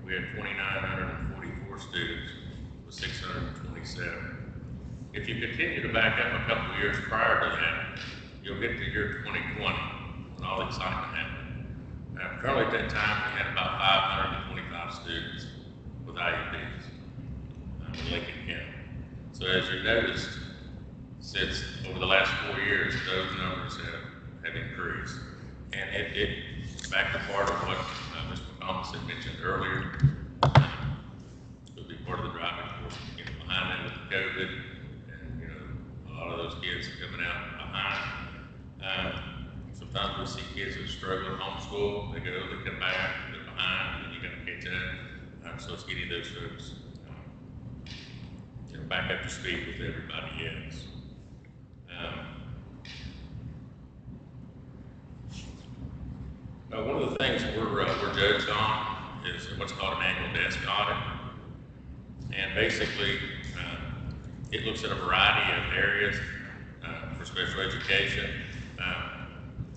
we had 2,944 students with 627. If you continue to back up a couple of years prior to that, you'll get to year 2020 when all the excitement happened. Currently at that time, we had about 525 students with IEPs in Lincoln County. So as you noticed, since over the last 4 years, those numbers have increased. And it back to part of what Mr. McComas had mentioned earlier. It'll be part of the driving force, behind that with COVID. A lot of those kids are coming out behind. Sometimes we see kids that struggle at homeschool. They come back, they're behind, and you got to catch up. So it's getting those folks back up to speed with everybody else. One of the things we're judged on is what's called an annual desk audit, and basically. It looks at a variety of areas for special education.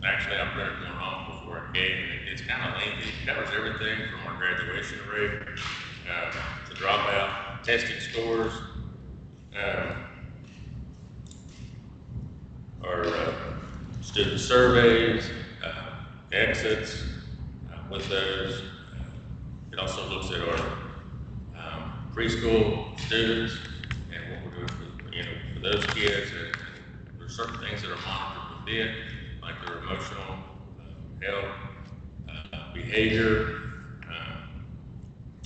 Actually, I printed one off before I came, and it's kind of lengthy. It covers everything from our graduation rate to dropout, testing scores, our student surveys, exits with those. It also looks at our preschool students. For those kids, there's certain things that are monitored within, like their emotional health, behavior,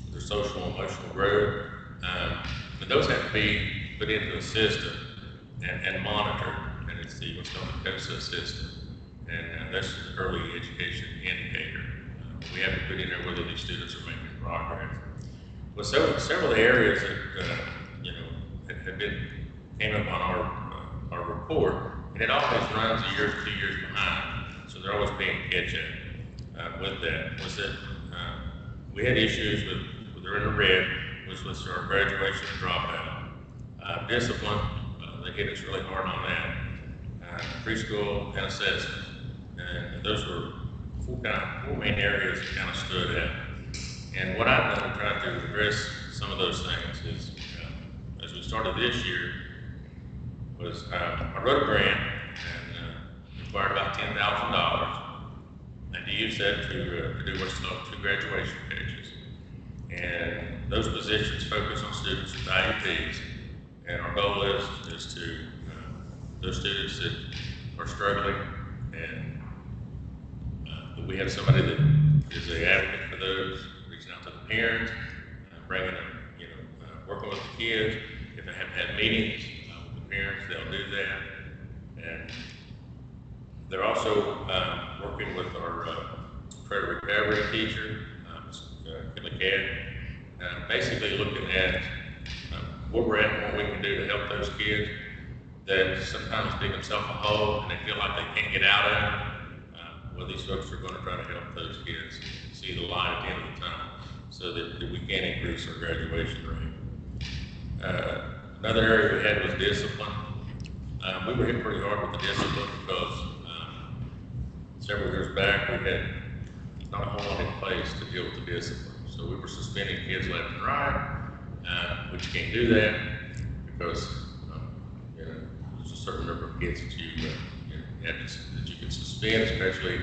their social and emotional growth. But those have to be put into a system and monitored, and it's what's called the COSA system, and that's the early education indicator. We have to put in there whether these students are making progress. Well, several areas that have been came up on our report, and it always runs a year, 2 years behind, so they're always paying catch up with that. Was that we had issues with they're in the red, which was our graduation and dropout. Discipline, they hit us really hard on that. Preschool and assessment, and those were four main areas that kind of stood out. And what I've done to try to address some of those things is, as we started this year, was I wrote a grant and required about $10,000, and to use that to do what's called 2 graduation pages. And those positions focus on students with IEPs, and our goal is to those students that are struggling, and that we have somebody that is an advocate for those, reaching out to the parents, bringing them, working with the kids. If they haven't had meetings with the parents, they'll do that. And they're also working with our credit recovery teacher, Kelly Cadd, basically looking at where we're at and what we can do to help those kids that sometimes dig themselves a hole and they feel like they can't get out of it. Well, these folks are going to try to help those kids see the light at the end of the tunnel so that we can increase our graduation rate. Another area we had was discipline. We were hit pretty hard with the discipline because several years back we had not a whole lot in place to deal with the discipline. So we were suspending kids left and right, but you can't do that because there's a certain number of kids that that you can suspend, especially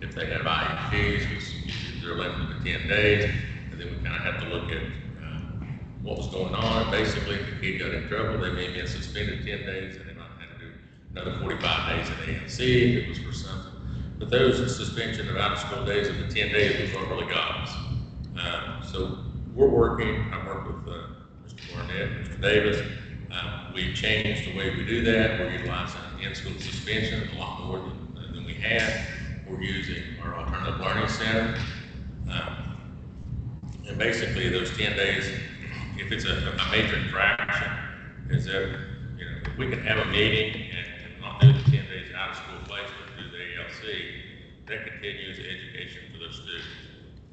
if they have IEPs, which either 11 to 10 days, and then we kind of have to look at what was going on. Basically, if a kid got in trouble, they may have been suspended 10 days, and they might have to do another 45 days at ANC if it was for something. But those suspension of out-of-school days of the 10 days, those aren't really gods. So we're working, I work with Mr. Barnett, Mr. Davis. We've changed the way we do that. We're utilizing in-school suspension a lot more than we had. We're using our alternative learning center. And basically those 10 days, if it's a major infraction, is that, you know, if we can have a meeting and not do the 10 days out of school placement through the ALC, that continues education for those students.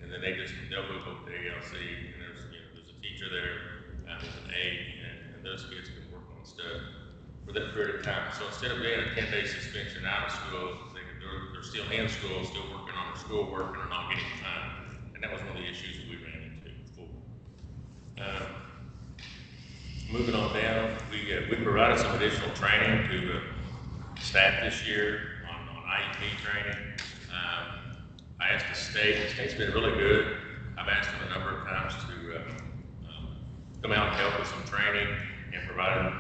And then they'll move over to ALC, and there's a teacher there, there's an aide, and those kids can work on stuff for that period of time. So instead of being a 10-day suspension out of school, they're still in school, still working on their schoolwork, and are not getting time. And that was one of the issues that we ran into before. Moving on down, we provided some additional training to staff this year on IEP training. I asked the state's been really good. I've asked them a number of times to come out and help with some training and provide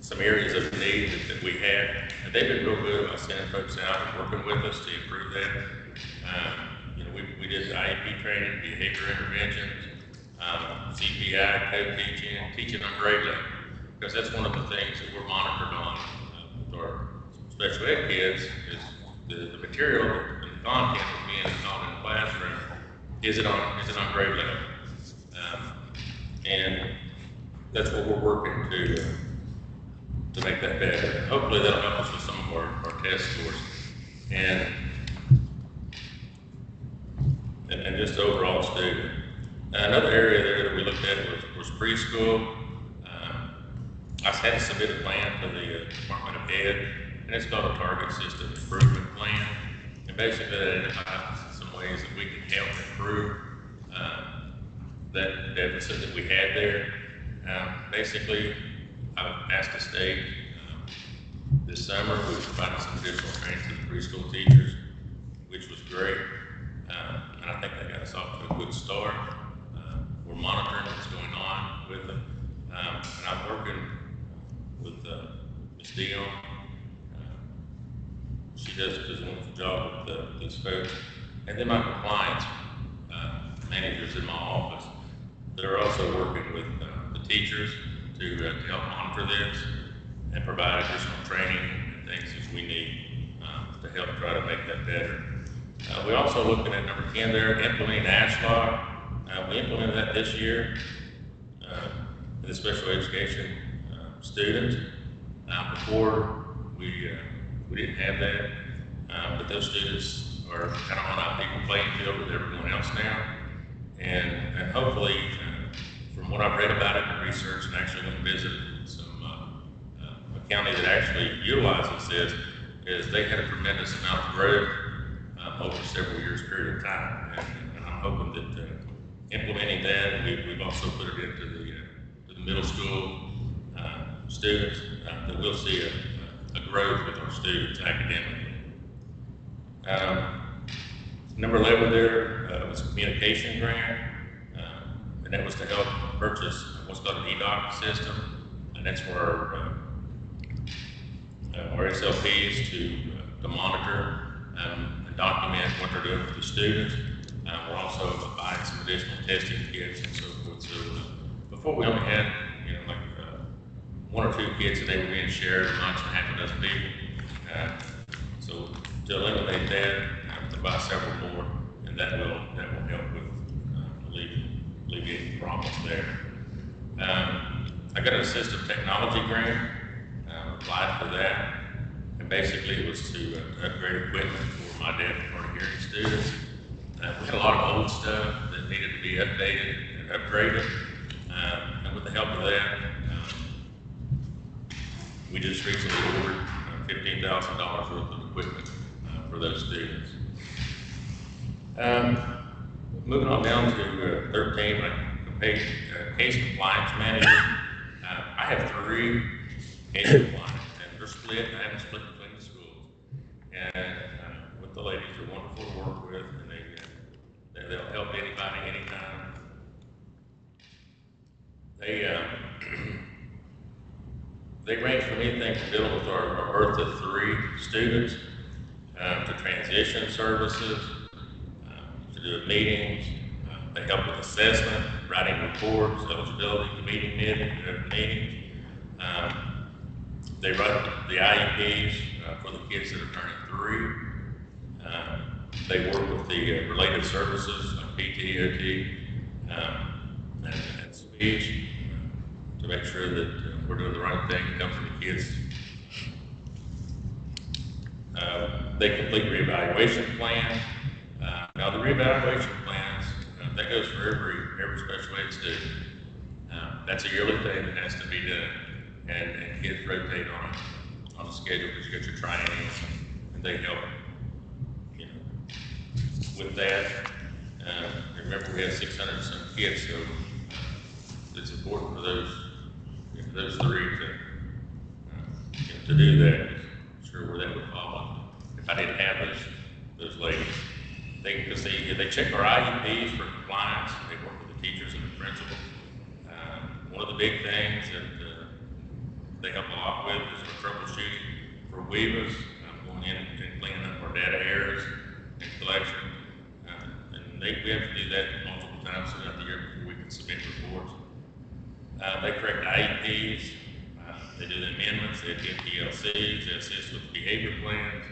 some areas of need that we had. And they've been real good about sending folks out and working with us to improve that. We did IEP training, behavior interventions, CPI, teaching on grade level, because that's one of the things that we're monitored on with our special ed kids is the material and the content that's being taught in the classroom. Is it on grade level? And that's what we're working to make that better. And hopefully that'll help us with some of our test scores. And just overall student. Another area there that we looked at was preschool. I had to submit a plan to the Department of Ed, and it's called a Target System Improvement Plan. And basically that identifies some ways that we can help improve that deficit that we had there. Basically, I've asked the state this summer, we provided some additional training to the preschool teachers, which was great. And I think they got us off to a good start. We're monitoring what's going on with them. And I'm working with Ms. Dion. She does a wonderful job with these folks. And then my compliance managers in my office that are also working with the teachers to help monitor this and provide additional training and things as we need to help try to make that better. We're also looking at number 10 there, implementing ASHLOC. We implemented that this year for the special education students. Before we didn't have that, but those students are kind of on an equal playing field with everyone else now. And hopefully, from what I've read about it and research, and actually went and visited a county that actually utilizes this, is they had a tremendous amount of growth over several years period of time. And I'm hoping that implementing that, we've also put it into the middle school students, that we'll see a growth with our students academically. Number 11 there was a communication grant, and that was to help purchase what's called an eDoc system, and that's where our SLPs to monitor and document what they're doing with the students. We're also buying some additional testing kits and so forth. So before we only had, like one or two kits, and they were being shared amongst half a dozen people. So to eliminate that, to buy several more, and that will help with alleviating problems there. I got an assistive technology grant, applied for that, and basically it was to upgrade equipment for my deaf and hard of hearing students. We had a lot of old stuff that needed to be updated and upgraded, and with the help of that, we just recently ordered $15,000 worth of equipment for those students. Moving on down to 13, case compliance manager. I have 3 case compliance, and they're split. I haven't split between the schools. And with the ladies, they're wonderful to work with. and they'll help anybody, anytime. They range from anything from dealing with our Earth to 3 students, to transition services, to do meetings. They help with assessment, writing reports, eligibility, meeting meetings. They run the IEPs for the kids that are turning 3. They work with the related services like PT, OT, and speech to make sure that we're doing the right thing that comes from the kids. They complete reevaluation plans. Now the reevaluation plans, that goes for every special ed student. That's a yearly thing that has to be done, and kids rotate on a schedule because you get your triennials, and they help, with that. Remember, we have 600 and some kids, so it's important for those 3 to do that. I'm sure where that would fall if I didn't have those ladies. Because they check our IEPs for compliance. They work with the teachers and the principal. One of the big things that they help a lot with is our troubleshooting for WEVAs, going in and cleaning up our data errors and collection. And we have to do that multiple times throughout the year before we can submit reports. They correct IEPs. They do the amendments. They do PLCs. They assist with behavior plans.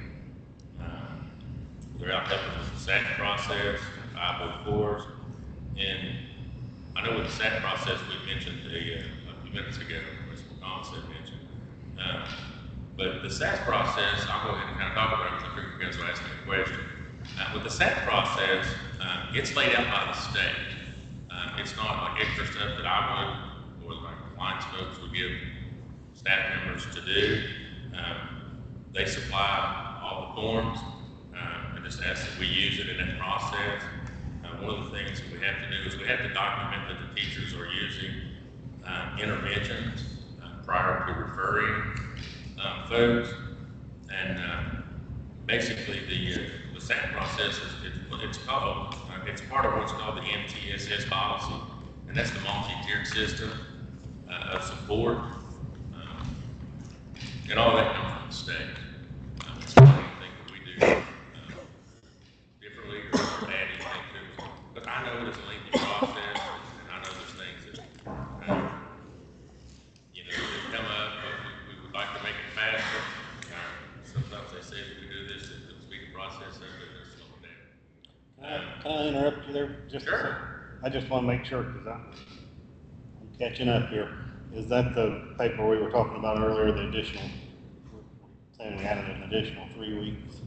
They're out helping with the SAT process, 504s. And I know with the SAT process, we mentioned a few minutes ago, as Collins had mentioned. But the SAT process, I'll go ahead and kind of talk about it because I figured you guys will ask me a question. With the SAT process, it's laid out by the state. It's not like extra stuff that I would, or like compliance folks would give staff members to do. They supply all the forms. I just ask that we use it in that process. One of the things that we have to do is we have to document that the teachers are using interventions prior to referring folks. And basically the SAT process it's called, it's part of what's called the MTSS policy, and that's the multi-tiered system of support. And all that comes from the state. It's not anything that we do differently or add anything to it. But I know it is a lengthy process, and I know there's things that, that come up, but we would like to make it faster. Sometimes they say that we do this, that the speed of process, but it's slowing down. Can I interrupt you there? Sure. I just want to make sure, because I'm catching up here. Is that the paper we were talking about earlier, the additional, saying we added an additional 3 weeks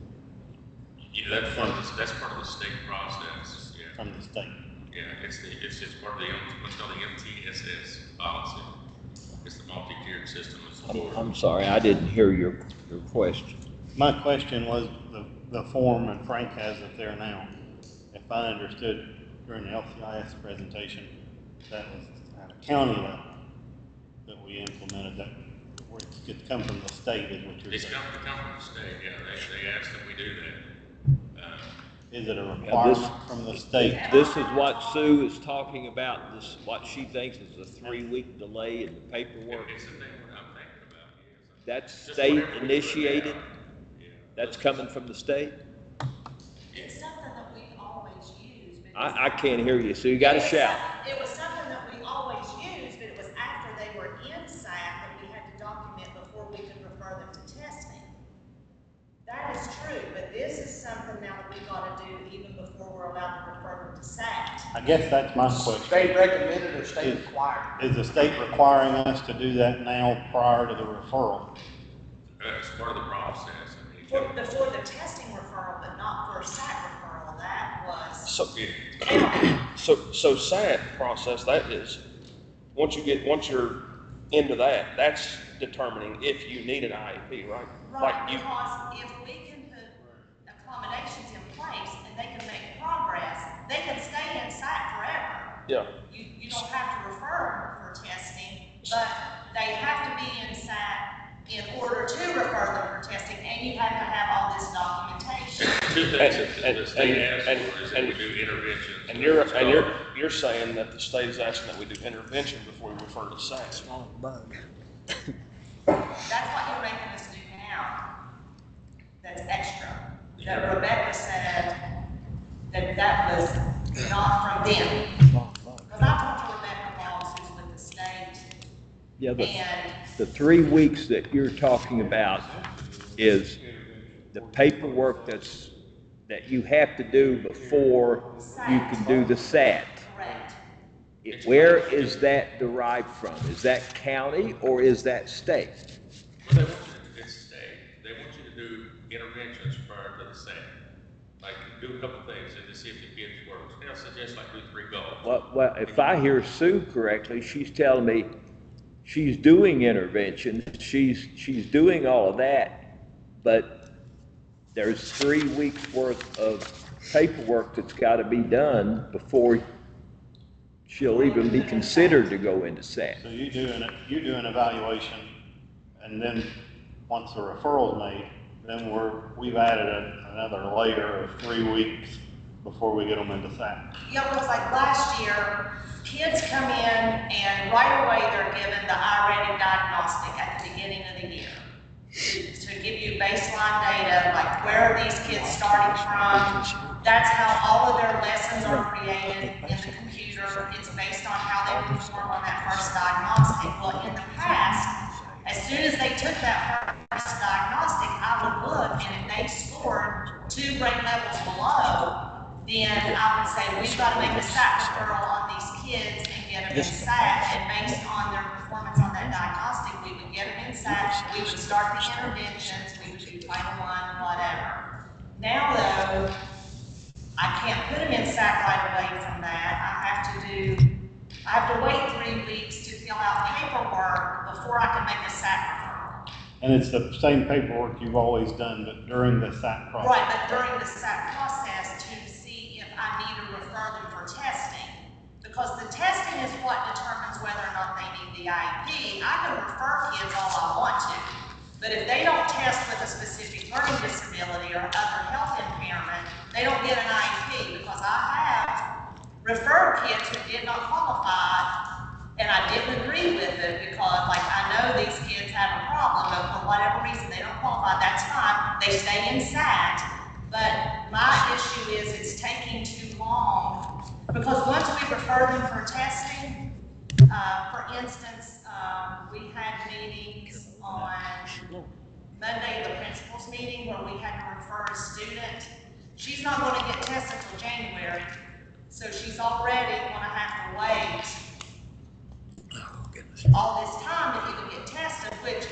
That's part of the state process. Yeah. from the state? Yeah, it's part of what's called the MTSS policy. It's the multi-tiered system of support. I'm sorry, I didn't hear your question. My question was the form, and Frank has it there now. If I understood during the LCIS presentation, that was at a county level that we implemented that, where it could come from the state is what you're It's saying. come from the state, yeah, they asked that we do that. Is it a requirement from the state? This is what Sue is talking about, this, what she thinks is a 3-week delay in the paperwork. It's the thing that I'm thinking about, yes. That's Just state whatever we put initiated, out. Yeah. that's coming from the state? It's something that we always use, but. I can't hear you, Sue, you gotta shout. It was something that we always used, but it was after they were in SAT that we had to document before we could refer them to testing. That is true, but this is something now that we gotta do even before we're allowed to refer them to SAT. I guess that's my question. State recommended or state required? Is the state requiring us to do that now prior to the referral? It's part of the process. I mean, For the testing referral, but not for a SAT referral, that was. So, county. so SAT process, that is, once you're into that, that's determining if you need an IEP, right? Right, Like you, because if we can put accommodations in place and they can make progress, they can stay in SAT forever. yeah, You don't have to refer them for testing, but they have to be in SAT in order to refer them for testing, and you have to have all this documentation. and- the state asks and- for is that we do interventions. And you're saying that the state is asking that we do intervention before we refer to SAC. That's what you're making us do now. That's extra. That Rebecca said that was not from them. Because I talked to Rebecca Walls, who's with the state, Yeah, and the 3 weeks that you're talking about is the paperwork that you have to do before you can do the SAT. correct. Where is that derived from? Is that county or is that state? Well, they want you to, it's state, they want you to do interventions prior to the SAT. Like, do a couple things and to see if the kids work. They'll suggest like do 3 goals. Well, if I hear Sue correctly, she's telling me she's doing intervention, she's doing all of that, but there's 3 weeks worth of paperwork that's gotta be done before she'll even be considered to go into SAT. So you do an evaluation, and then once the referral's made, then we've added another layer of 3 weeks before we get them into SAT. Yeah, because like last year, kids come in and right away they're given the I-rated diagnostic at the beginning of the year. To give you baseline data, like where are these kids starting from? That's how all of their lessons are created in the computer. It's based on how they perform on that first diagnostic. Well, in the past, as soon as they took that first diagnostic, I would look, and if they scored 2 grade levels below, then I would say, we've got to make a SAT referral on these kids and get them in SAT. And based on their performance on that diagnostic, we would get them in SAT, we would start the interventions, we would do Title I, whatever. Now though, I can't put them in SAT right away from that. I have to wait 3 weeks to fill out paperwork before I can make a SAT referral. And it's the same paperwork you've always done, but during the SAT process. Right, but during the SAT process to see if I need to refer them for testing. Because the testing is what determines whether or not they need the IEP. I can refer kids all I want to. But if they don't test with a specific learning disability or other health impairment, they don't get an IEP, because I have referred kids who did not qualify, and I didn't agree with it because, like, I know these kids have a problem, but for whatever reason they don't qualify, that's fine. They stay in SAT, but my issue is it's taking too long, because once we refer them for testing, for instance, we had meetings on Monday, the principal's meeting, where we had to refer a student. She's not going to get tested until January, so she's already going to have to wait all this time to even get tested, which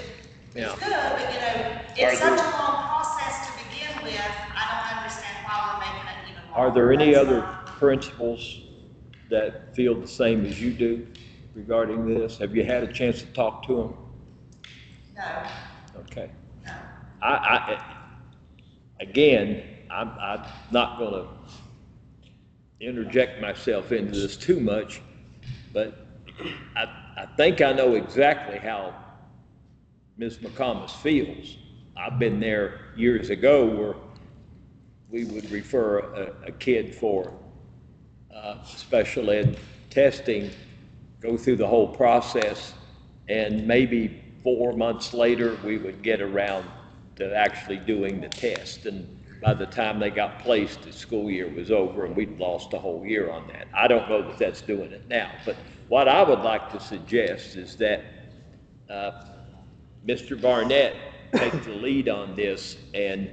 is good, but you know, it's such a long process to begin with. I don't understand why we're making it even longer. Are there any That's other not- principals that feel the same as you do regarding this? Have you had a chance to talk to them? No, Okay. no. Again, I'm not gonna interject myself into this too much, but I think I know exactly how Ms. McComas feels. I've been there years ago where we would refer a kid for special ed testing, go through the whole process, and maybe 4 months later, we would get around to actually doing the test. And by the time they got placed, the school year was over and we'd lost a whole year on that. I don't know that that's doing it now, but what I would like to suggest is that Mr. Barnett take the lead on this, and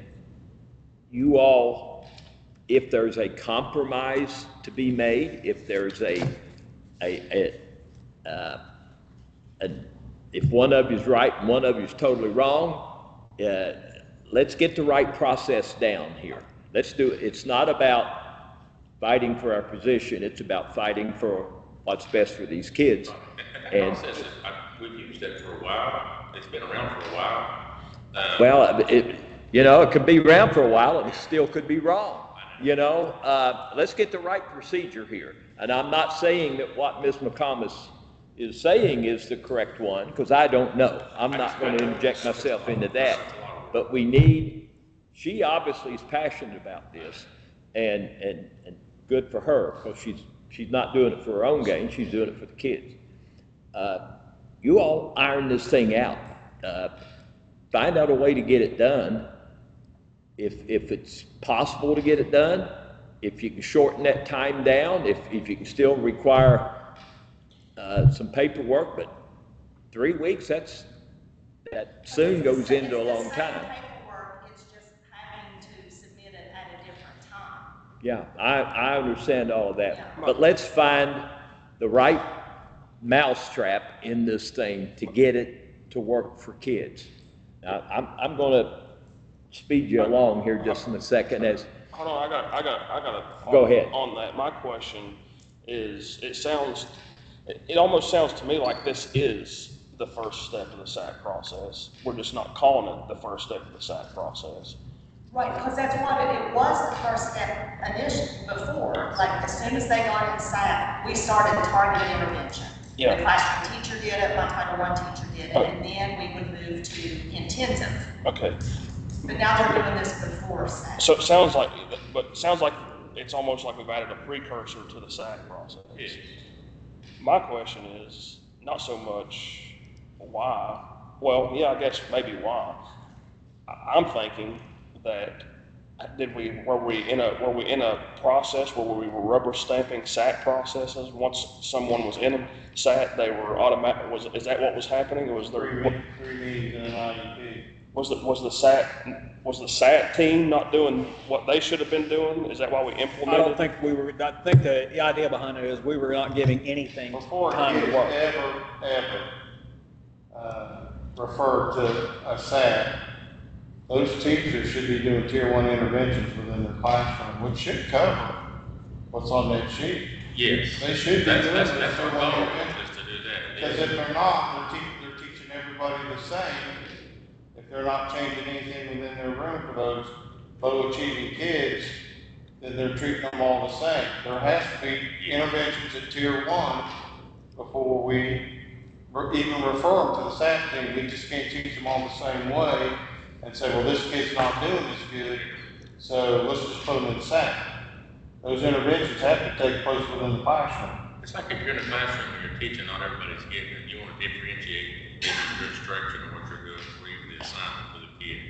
you all, if there's a compromise to be made, if there's if one of you's right and one of you's totally wrong, let's get the right process down here. Let's do it. It's not about fighting for our position. It's about fighting for what's best for these kids. And that process, we've used that for a while. It's been around for a while. Well, it could be around for a while and it still could be wrong. Let's get the right procedure here. And I'm not saying that what Ms. McComas is saying is the correct one, because I don't know. I'm not going to inject myself into that. But we need she obviously is passionate about this, and good for her, because she's not doing it for her own gain, she's doing it for the kids. You all iron this thing out. Find out a way to get it done. If it's possible to get it done, if you can shorten that time down, if you can still require some paperwork, but 3 weeks, that soon goes into a long time. It's the same paperwork, it's just having to submit it at a different time. Yeah, I understand all of that, Yeah. but let's find the right mousetrap in this thing to get it to work for kids. Now, I'm gonna speed you along here just in a second as, Hold on, I got Go ahead. on that. My question is, it almost sounds to me like this is the first step of the SAC process. We're just not calling it the first step of the SAC process. Right, because that's what it was the first step initially, before, like as soon as they got in SAC, we started targeted intervention. Yeah. The classroom teacher did it, my Title I teacher did it, and then we would move to intensive. Okay. But now they're doing this before SAC. So it sounds like it's almost like we've added a precursor to the SAC process. Yes. My question is not so much why. Well, yeah, I guess maybe why. I'm thinking that were we in a process where we were rubber stamping SAC processes? Once someone was in a SAC, they were automatic. Is that what was happening? Was there 3 meetings and an IUP. was the SAT team not doing what they should have been doing? Is that why we I implemented? don't think I think the idea behind it is we were not giving anything Before time it to is work. ever referred to a SAT, those teachers should be doing tier 1 interventions within their classroom, which should cover what's on that sheet. Yes. They should be That's doing our this goal, tier 1 intervention. is to do that. Because if they're not, they're teaching everybody the same. If they're not changing anything within their room for those low achieving kids, then they're treating them all the same. There has to be interventions at tier 1 before we even refer them to the SAT team. We just can't teach them all the same way and say, well, this kid's not doing as good, so let's just put them in SAT. Those interventions have to take place within the classroom. It's like if you're in a classroom and you're teaching, not everybody's getting it, you want to differentiate your instruction and what you're doing for even the assignment for the kid.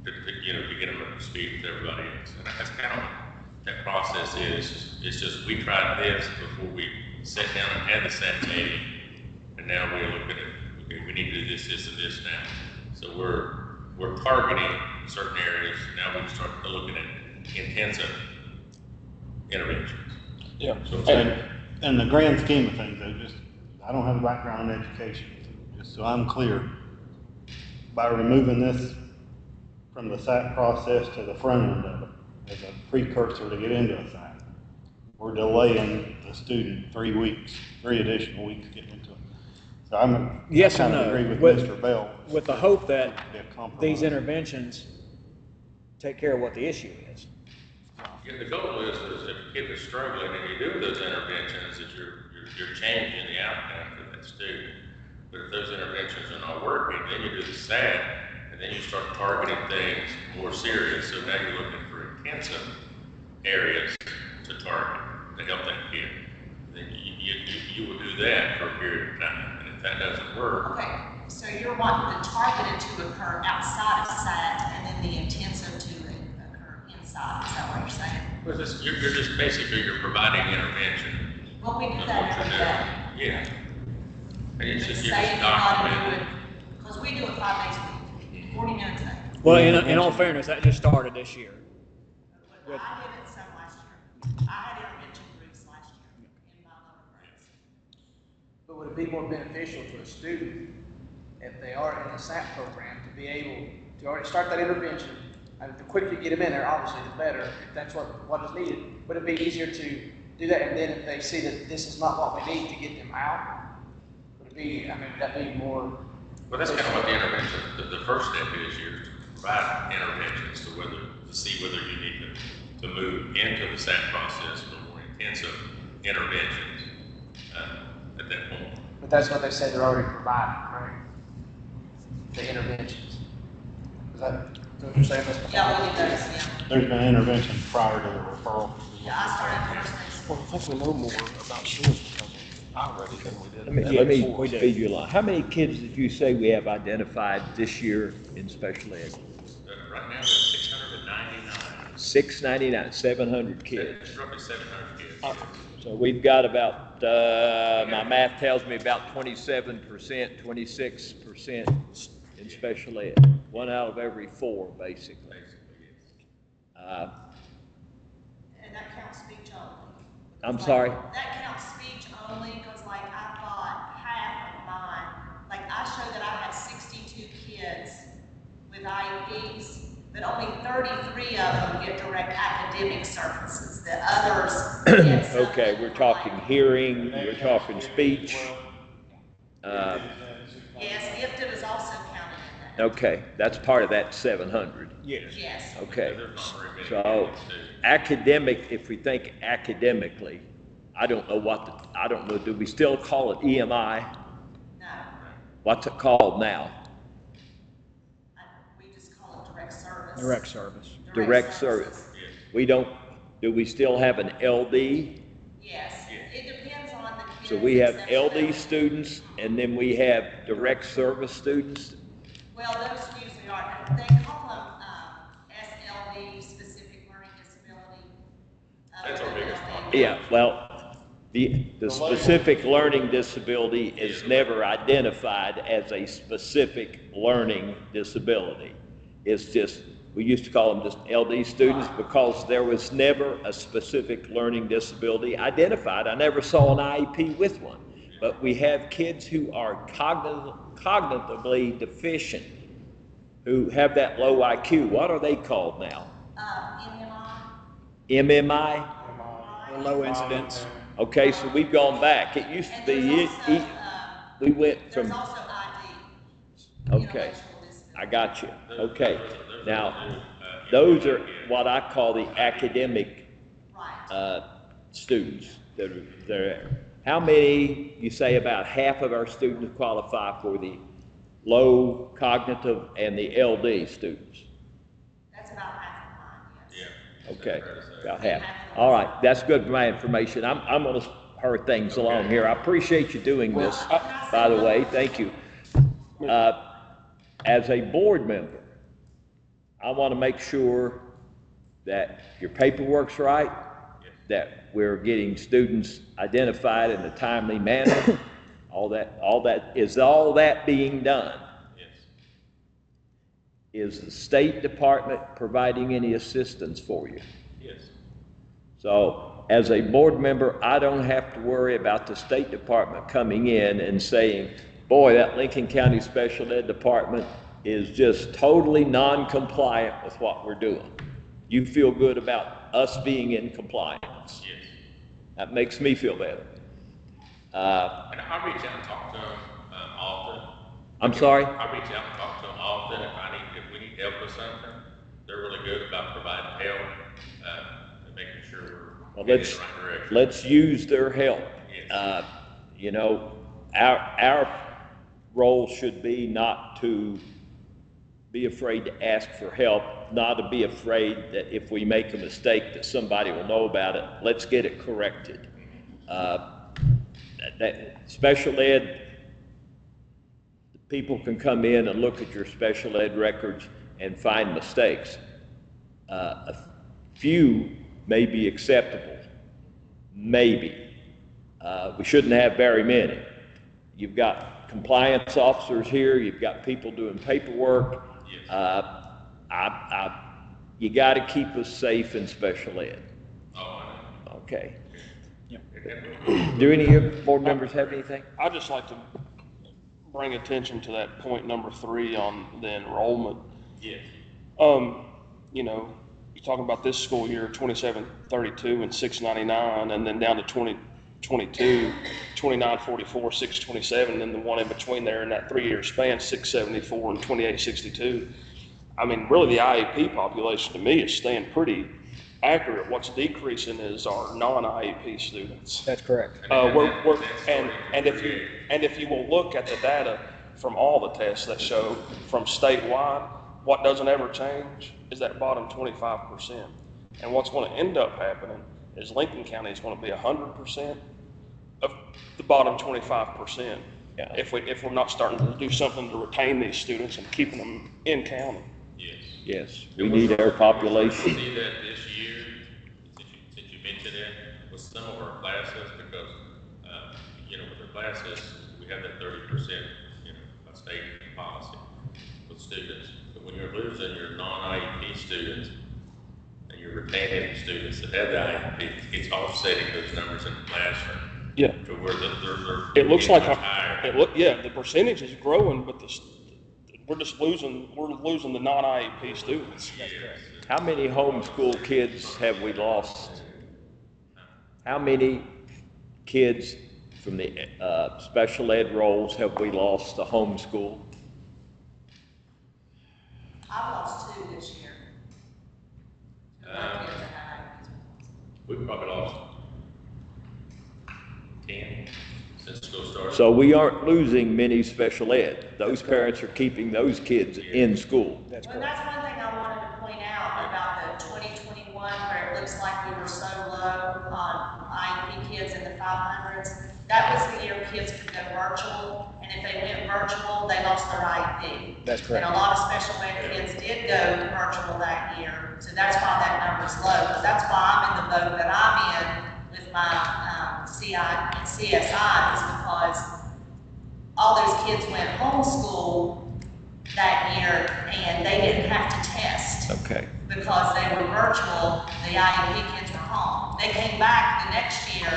To get them up to speed with everybody else. And that's kind of what that process is. It's just, we tried this before we sat down and had the SAT meeting, and now we're looking at, okay, we need to do this, this, and this now. So we're targeting certain areas, now we start looking at intensive interventions. Yeah. So it's And in the grand scheme of things, I don't have a background in education, just so I'm clear. By removing this from the SAT process to the front end of it as a precursor to get into a SAT, we're delaying the student 3 additional weeks getting into it. So Yes I and kind of no. agree with With- Mr. Bell. With the hope that Be a compromise. these interventions take care of what the issue is. Yeah, the goal is if a kid is struggling and you do those interventions, that you're changing the outcome for that student. But if those interventions are not working, then you do the SAT, and then you start targeting things more serious. So now you're looking for intensive areas to target to help that kid. Then you will do that for a period of time. And if that doesn't work, Okay, so you're wanting the targeted to occur outside of SAT and then the intensive to occur inside, is that what you're saying? well, you're just basically you're providing intervention. Well, we do of that what every you're day. doing. Yeah. And it's just, you're Say just if you're not documenting. doing, because we do it 5 days a week, 40 minutes a day. Well, in all fairness, that just started this year. But I did it some last year. I had intervention groups last year in my lower grades. But would it be more beneficial to a student if they are in a SAT program to be able to already start that intervention? I mean, the quicker you get them in there, obviously, the better, if that's what is needed. Would it be easier to do that, and then if they see that this is not what we need, to get them out? Would it be, I mean, would that be more? Well, that's kind of what the intervention, the first step is, you're to provide interventions to see whether you need to move into the SAT process for more intensive interventions at that point. But that's what they said they're already providing, right? The interventions. Is that? what you're saying, Mr. Yeah, we do those, yeah. There's been intervention prior to the referral. Yeah, I started first. Well, I think we know more about schools because I read it than we did. Let me we do. speed you along. How many kids did you say we have identified this year in special ed? Right now, there's 699. 699, 700 kids. It's roughly 700 kids. So we've got about, my math tells me about 27%, 26% in special ed. 1 out of every 4, basically. Basically, yes. And that counts speech only. I'm sorry? That counts speech only, because like I thought half of mine, like I showed that I had 62 kids with IEPs, but only 33 of them get direct academic services. The others get something Okay, we're talking like- hearing, we're talking speech. Yes, gifted is also counted in that. Okay, that's part of that 700. Yes. Yes. Okay, There's not very many so kids too. academic, if we think academically, I don't know, do we still call it EMI? No, What's it called now? we just call it direct service. Direct service. Direct service. We don't, do we still have an LD? Yes, it depends on the kids. So we have exception. LD students and then we have direct service students? Well, those usually are, they call them, SLD, specific learning disability. That's our biggest LD. one. Yeah, well, the specific learning disability is never identified as a specific learning disability. It's just, we used to call them just LD students because there was never a specific learning disability identified. I never saw an IEP with one. But we have kids who are cognitively deficient, who have that low IQ. What are they called now? MMI. MMI? Or low incidence. Okay, so we've gone back. It used to And be, there's also, we went there's from, also ID. okay, intellectual disability. I got you. Okay, now, those are what I call the academic, Right. students that are there. How many, you say about half of our students qualify for the low cognitive and the LD students? That's about half of mine, yes. Yeah. Okay, Fair to say. about half. All right, that's good for my information. I'm gonna hurry things along here. I appreciate you doing this, by the way, thank you. As a board member, I wanna make sure that your paperwork's right, that we're getting students identified in a timely manner, all that being done? Yes. Is the State Department providing any assistance for you? Yes. So as a board member, I don't have to worry about the State Department coming in and saying, boy, that Lincoln County Special Ed Department is just totally non-compliant with what we're doing. You feel good about us being in compliance. Yes. That makes me feel better. And I reach out and talk to them often. I'm sorry? I reach out and talk to them often if we need help with something. They're really good about providing help, and making sure Well, we're headed in the right direction. let's use their help. Yes. You know, our role should be not to be afraid to ask for help, not to be afraid that if we make a mistake that somebody will know about it. Let's get it corrected. That special ed, people can come in and look at your special ed records and find mistakes. A few may be acceptable, maybe. We shouldn't have very many. You've got compliance officers here, you've got people doing paperwork. Yes. You got to keep us safe in special ed. Oh, I know. Okay. And Do any of your board members have anything? I'd just like to bring attention to that point number 3 on the enrollment. yes. You know, you're talking about this school year, 2732 and 699, and then down to 2022, 2944, 627, and the one in between there in that 3-year span, 674 and 2862. I mean, really the IEP population to me is staying pretty accurate. What's decreasing is our non-IEP students. That's correct. And if you will look at the data from all the tests that show from statewide, what doesn't ever change is that bottom 25%. And what's going to end up happening is Lincoln County is going to be 100% of the bottom 25%. Yeah. If we're not starting to do something to retain these students and keeping them in county. Yes. Yes, we need our population. See that this year, since you mentioned it, with some of our classes, because, with our classes, we have that 30%, by state policy with students. But when you're losing your non-IEP students and you're retaining students that have the IEP, it's offsetting those numbers in the classroom. Yeah. To where they're. It looks like, much higher. the percentage is growing, but we're losing the non-IEP students. How many homeschool kids have we lost? How many kids from the special ed roles have we lost to homeschool? I've lost 2 this year. 2 of my kids that have IEPs. We've probably lost 10 since school started. So we aren't losing many special ed. Those parents are keeping those kids in school. That's Well, correct. that's one thing I wanted to point out about the 2021, where it looks like we were so low on IEP kids in the 500s. That was the year kids could go virtual, and if they went virtual, they lost their IEP. That's correct. And a lot of special ed kids did go virtual that year, so that's why that number's low. But that's why I'm in the boat that I'm in with my CI and CSI, is because all those kids went homeschool that year, and they didn't have to test. Okay. Because they were virtual, the IEP kids were home. They came back the next year,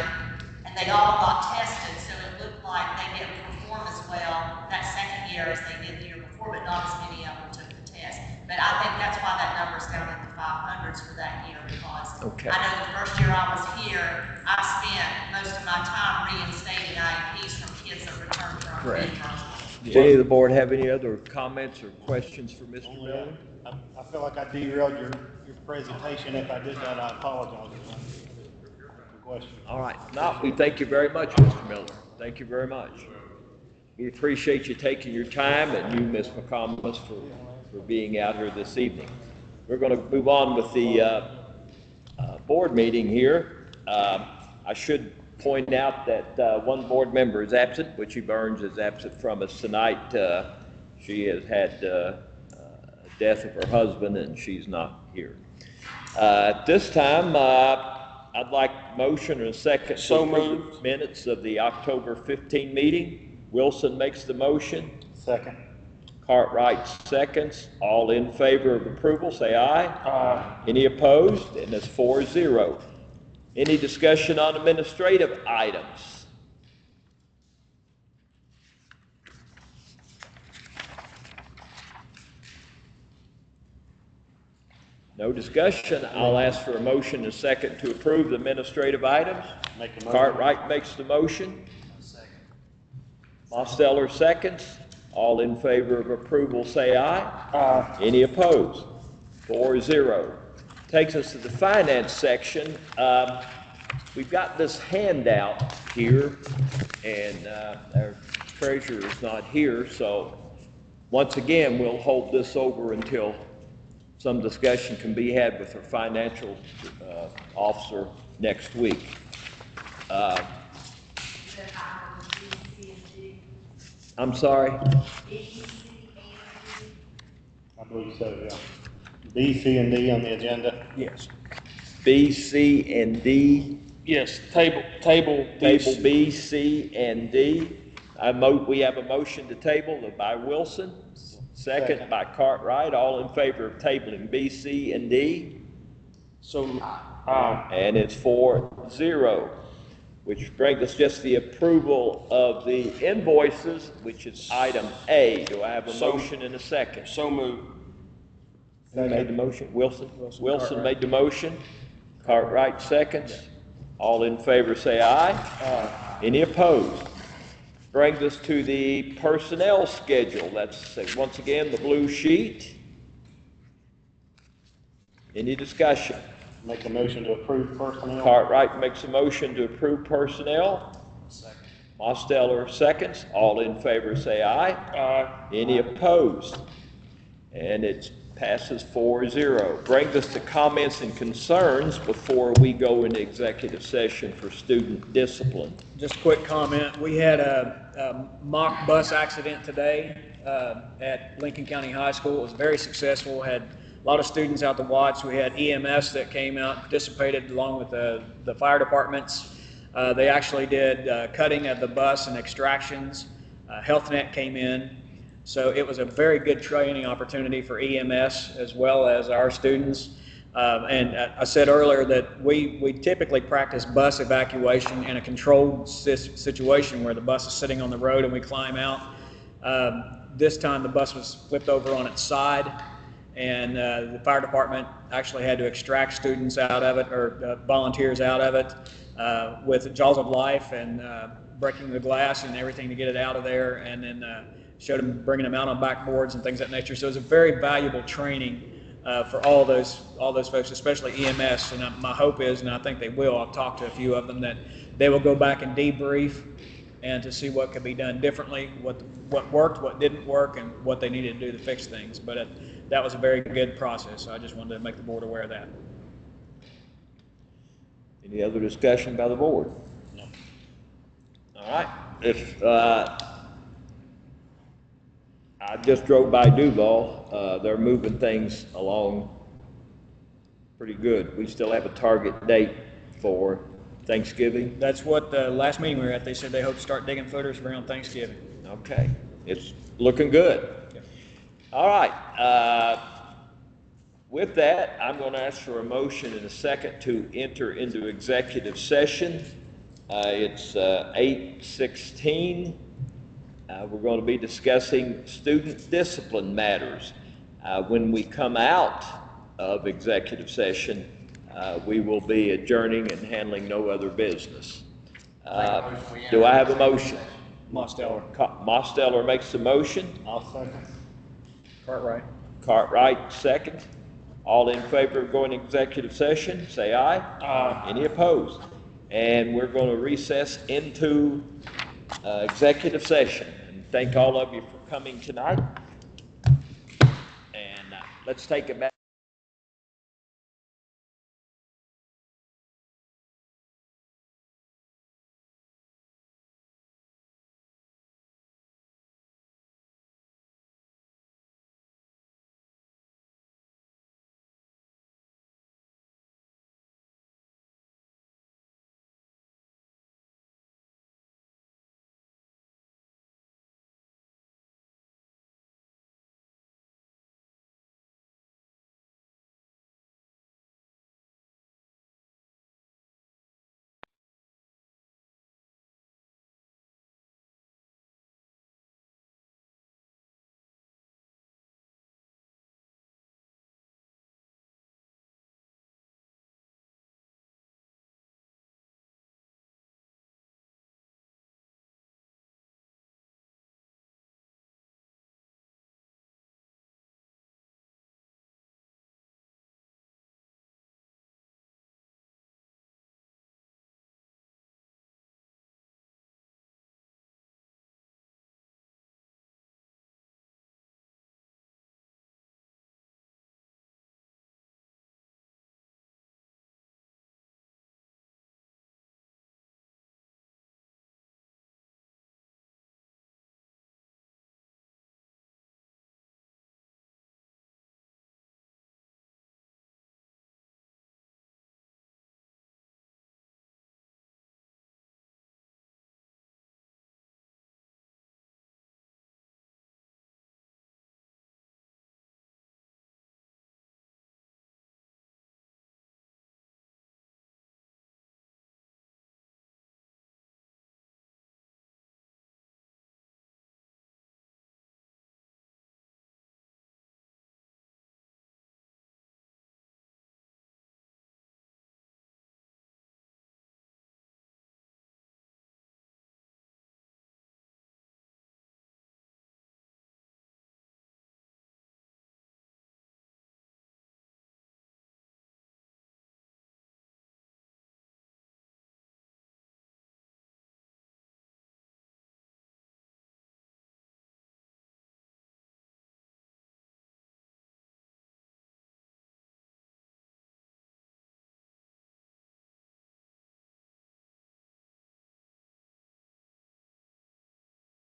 and they all got tested, so it looked like they didn't perform as well that second year as they did the year before, but not as many of them took the test. But I think that's why that number's down in the 500s for that year, because Okay. I know the first year I was here, I spent most of my time reinstating IEPs from kids that returned from Correct. virtual. Does any of the board have any other comments or questions for Mr. Only, Miller? I feel like I derailed your presentation. If I did that, I apologize. Question. All right. No, we thank you very much, Mr. Miller. Thank you very much. We appreciate you taking your time, and you, Ms. McComas, for being out here this evening. We're going to move on with the board meeting here. I should point out that one board member is absent. Witchy Burns is absent from us tonight. She has had death of her husband, and she's not here. At this time, I'd like motion and a second. So to approve moved. the minutes of the October 15 meeting. Wilson makes the motion. Second. Cartwright seconds. All in favor of approval, say aye. Any opposed? And it's 4-0. Any discussion on administrative items? No discussion. I'll ask for a motion and a second to approve the administrative items. Make a motion. Cartwright makes the motion. Mosteller seconds. All in favor of approval, say aye. Any opposed? 4-0. Takes us to the finance section. We've got this handout here, and our treasurer is not here, so once again, we'll hold this over until some discussion can be had with our financial officer next week. I'm sorry? I believe so, yeah. B, C, and D on the agenda. Yes. B, C, and D. Yes, table Table B, C, and D. We have a motion to table by Wilson, second by Cartwright. All in favor of tabling B, C, and D? So, And it's 4-0, which brings us just the approval of the invoices, which is item A. Do I have a So- motion and a second? so moved. Who made the motion? Wilson? Wilson made the motion. Cartwright seconds. All in favor say aye. Any opposed? Brings us to the personnel schedule. That's, once again, the blue sheet. Any discussion? Make a motion to approve personnel. Cartwright makes a motion to approve personnel. Mosteller seconds. All in favor say aye. Any opposed? And it passes 4-0. Brings us to comments and concerns before we go into executive session for student discipline. Just a quick comment. We had a mock bus accident today at Lincoln County High School. It was very successful. Had a lot of students out to watch. We had EMS that came out, participated along with the fire departments. They actually did cutting of the bus and extractions. Health Net came in. So it was a very good training opportunity for EMS as well as our students. And I said earlier that we typically practice bus evacuation in a controlled situation where the bus is sitting on the road and we climb out. This time the bus was flipped over on its side, and the fire department actually had to extract students out of it, or volunteers out of it, with jaws of life and breaking the glass and everything to get it out of there, and then showed them bringing them out on backboards and things of that nature. So it was a very valuable training for all those folks, especially EMS. And my hope is, and I think they will, I've talked to a few of them, that they will go back and debrief and to see what could be done differently, what worked, what didn't work, and what they needed to do to fix things. But that was a very good process. So I just wanted to make the board aware of that. Any other discussion by the board? No. All right. If I just drove by Duval, they're moving things along pretty good. We still have a target date for Thanksgiving. That's what the last meeting we were at, they said they hope to start digging footers around Thanksgiving. Okay, it's looking good. Yeah. All right. With that, I'm going to ask for a motion in a second to enter into executive session. It's 8:16. We're going to be discussing student discipline matters. When we come out of executive session, we will be adjourning and handling no other business. Do I have a motion? Mosteller. Mosteller makes the motion. I'll second. Cartwright. Cartwright, second. All in favor of going to executive session, say aye. Aye. Any opposed? And we're going to recess into executive session. And thank all of you for coming tonight. And let's take it back.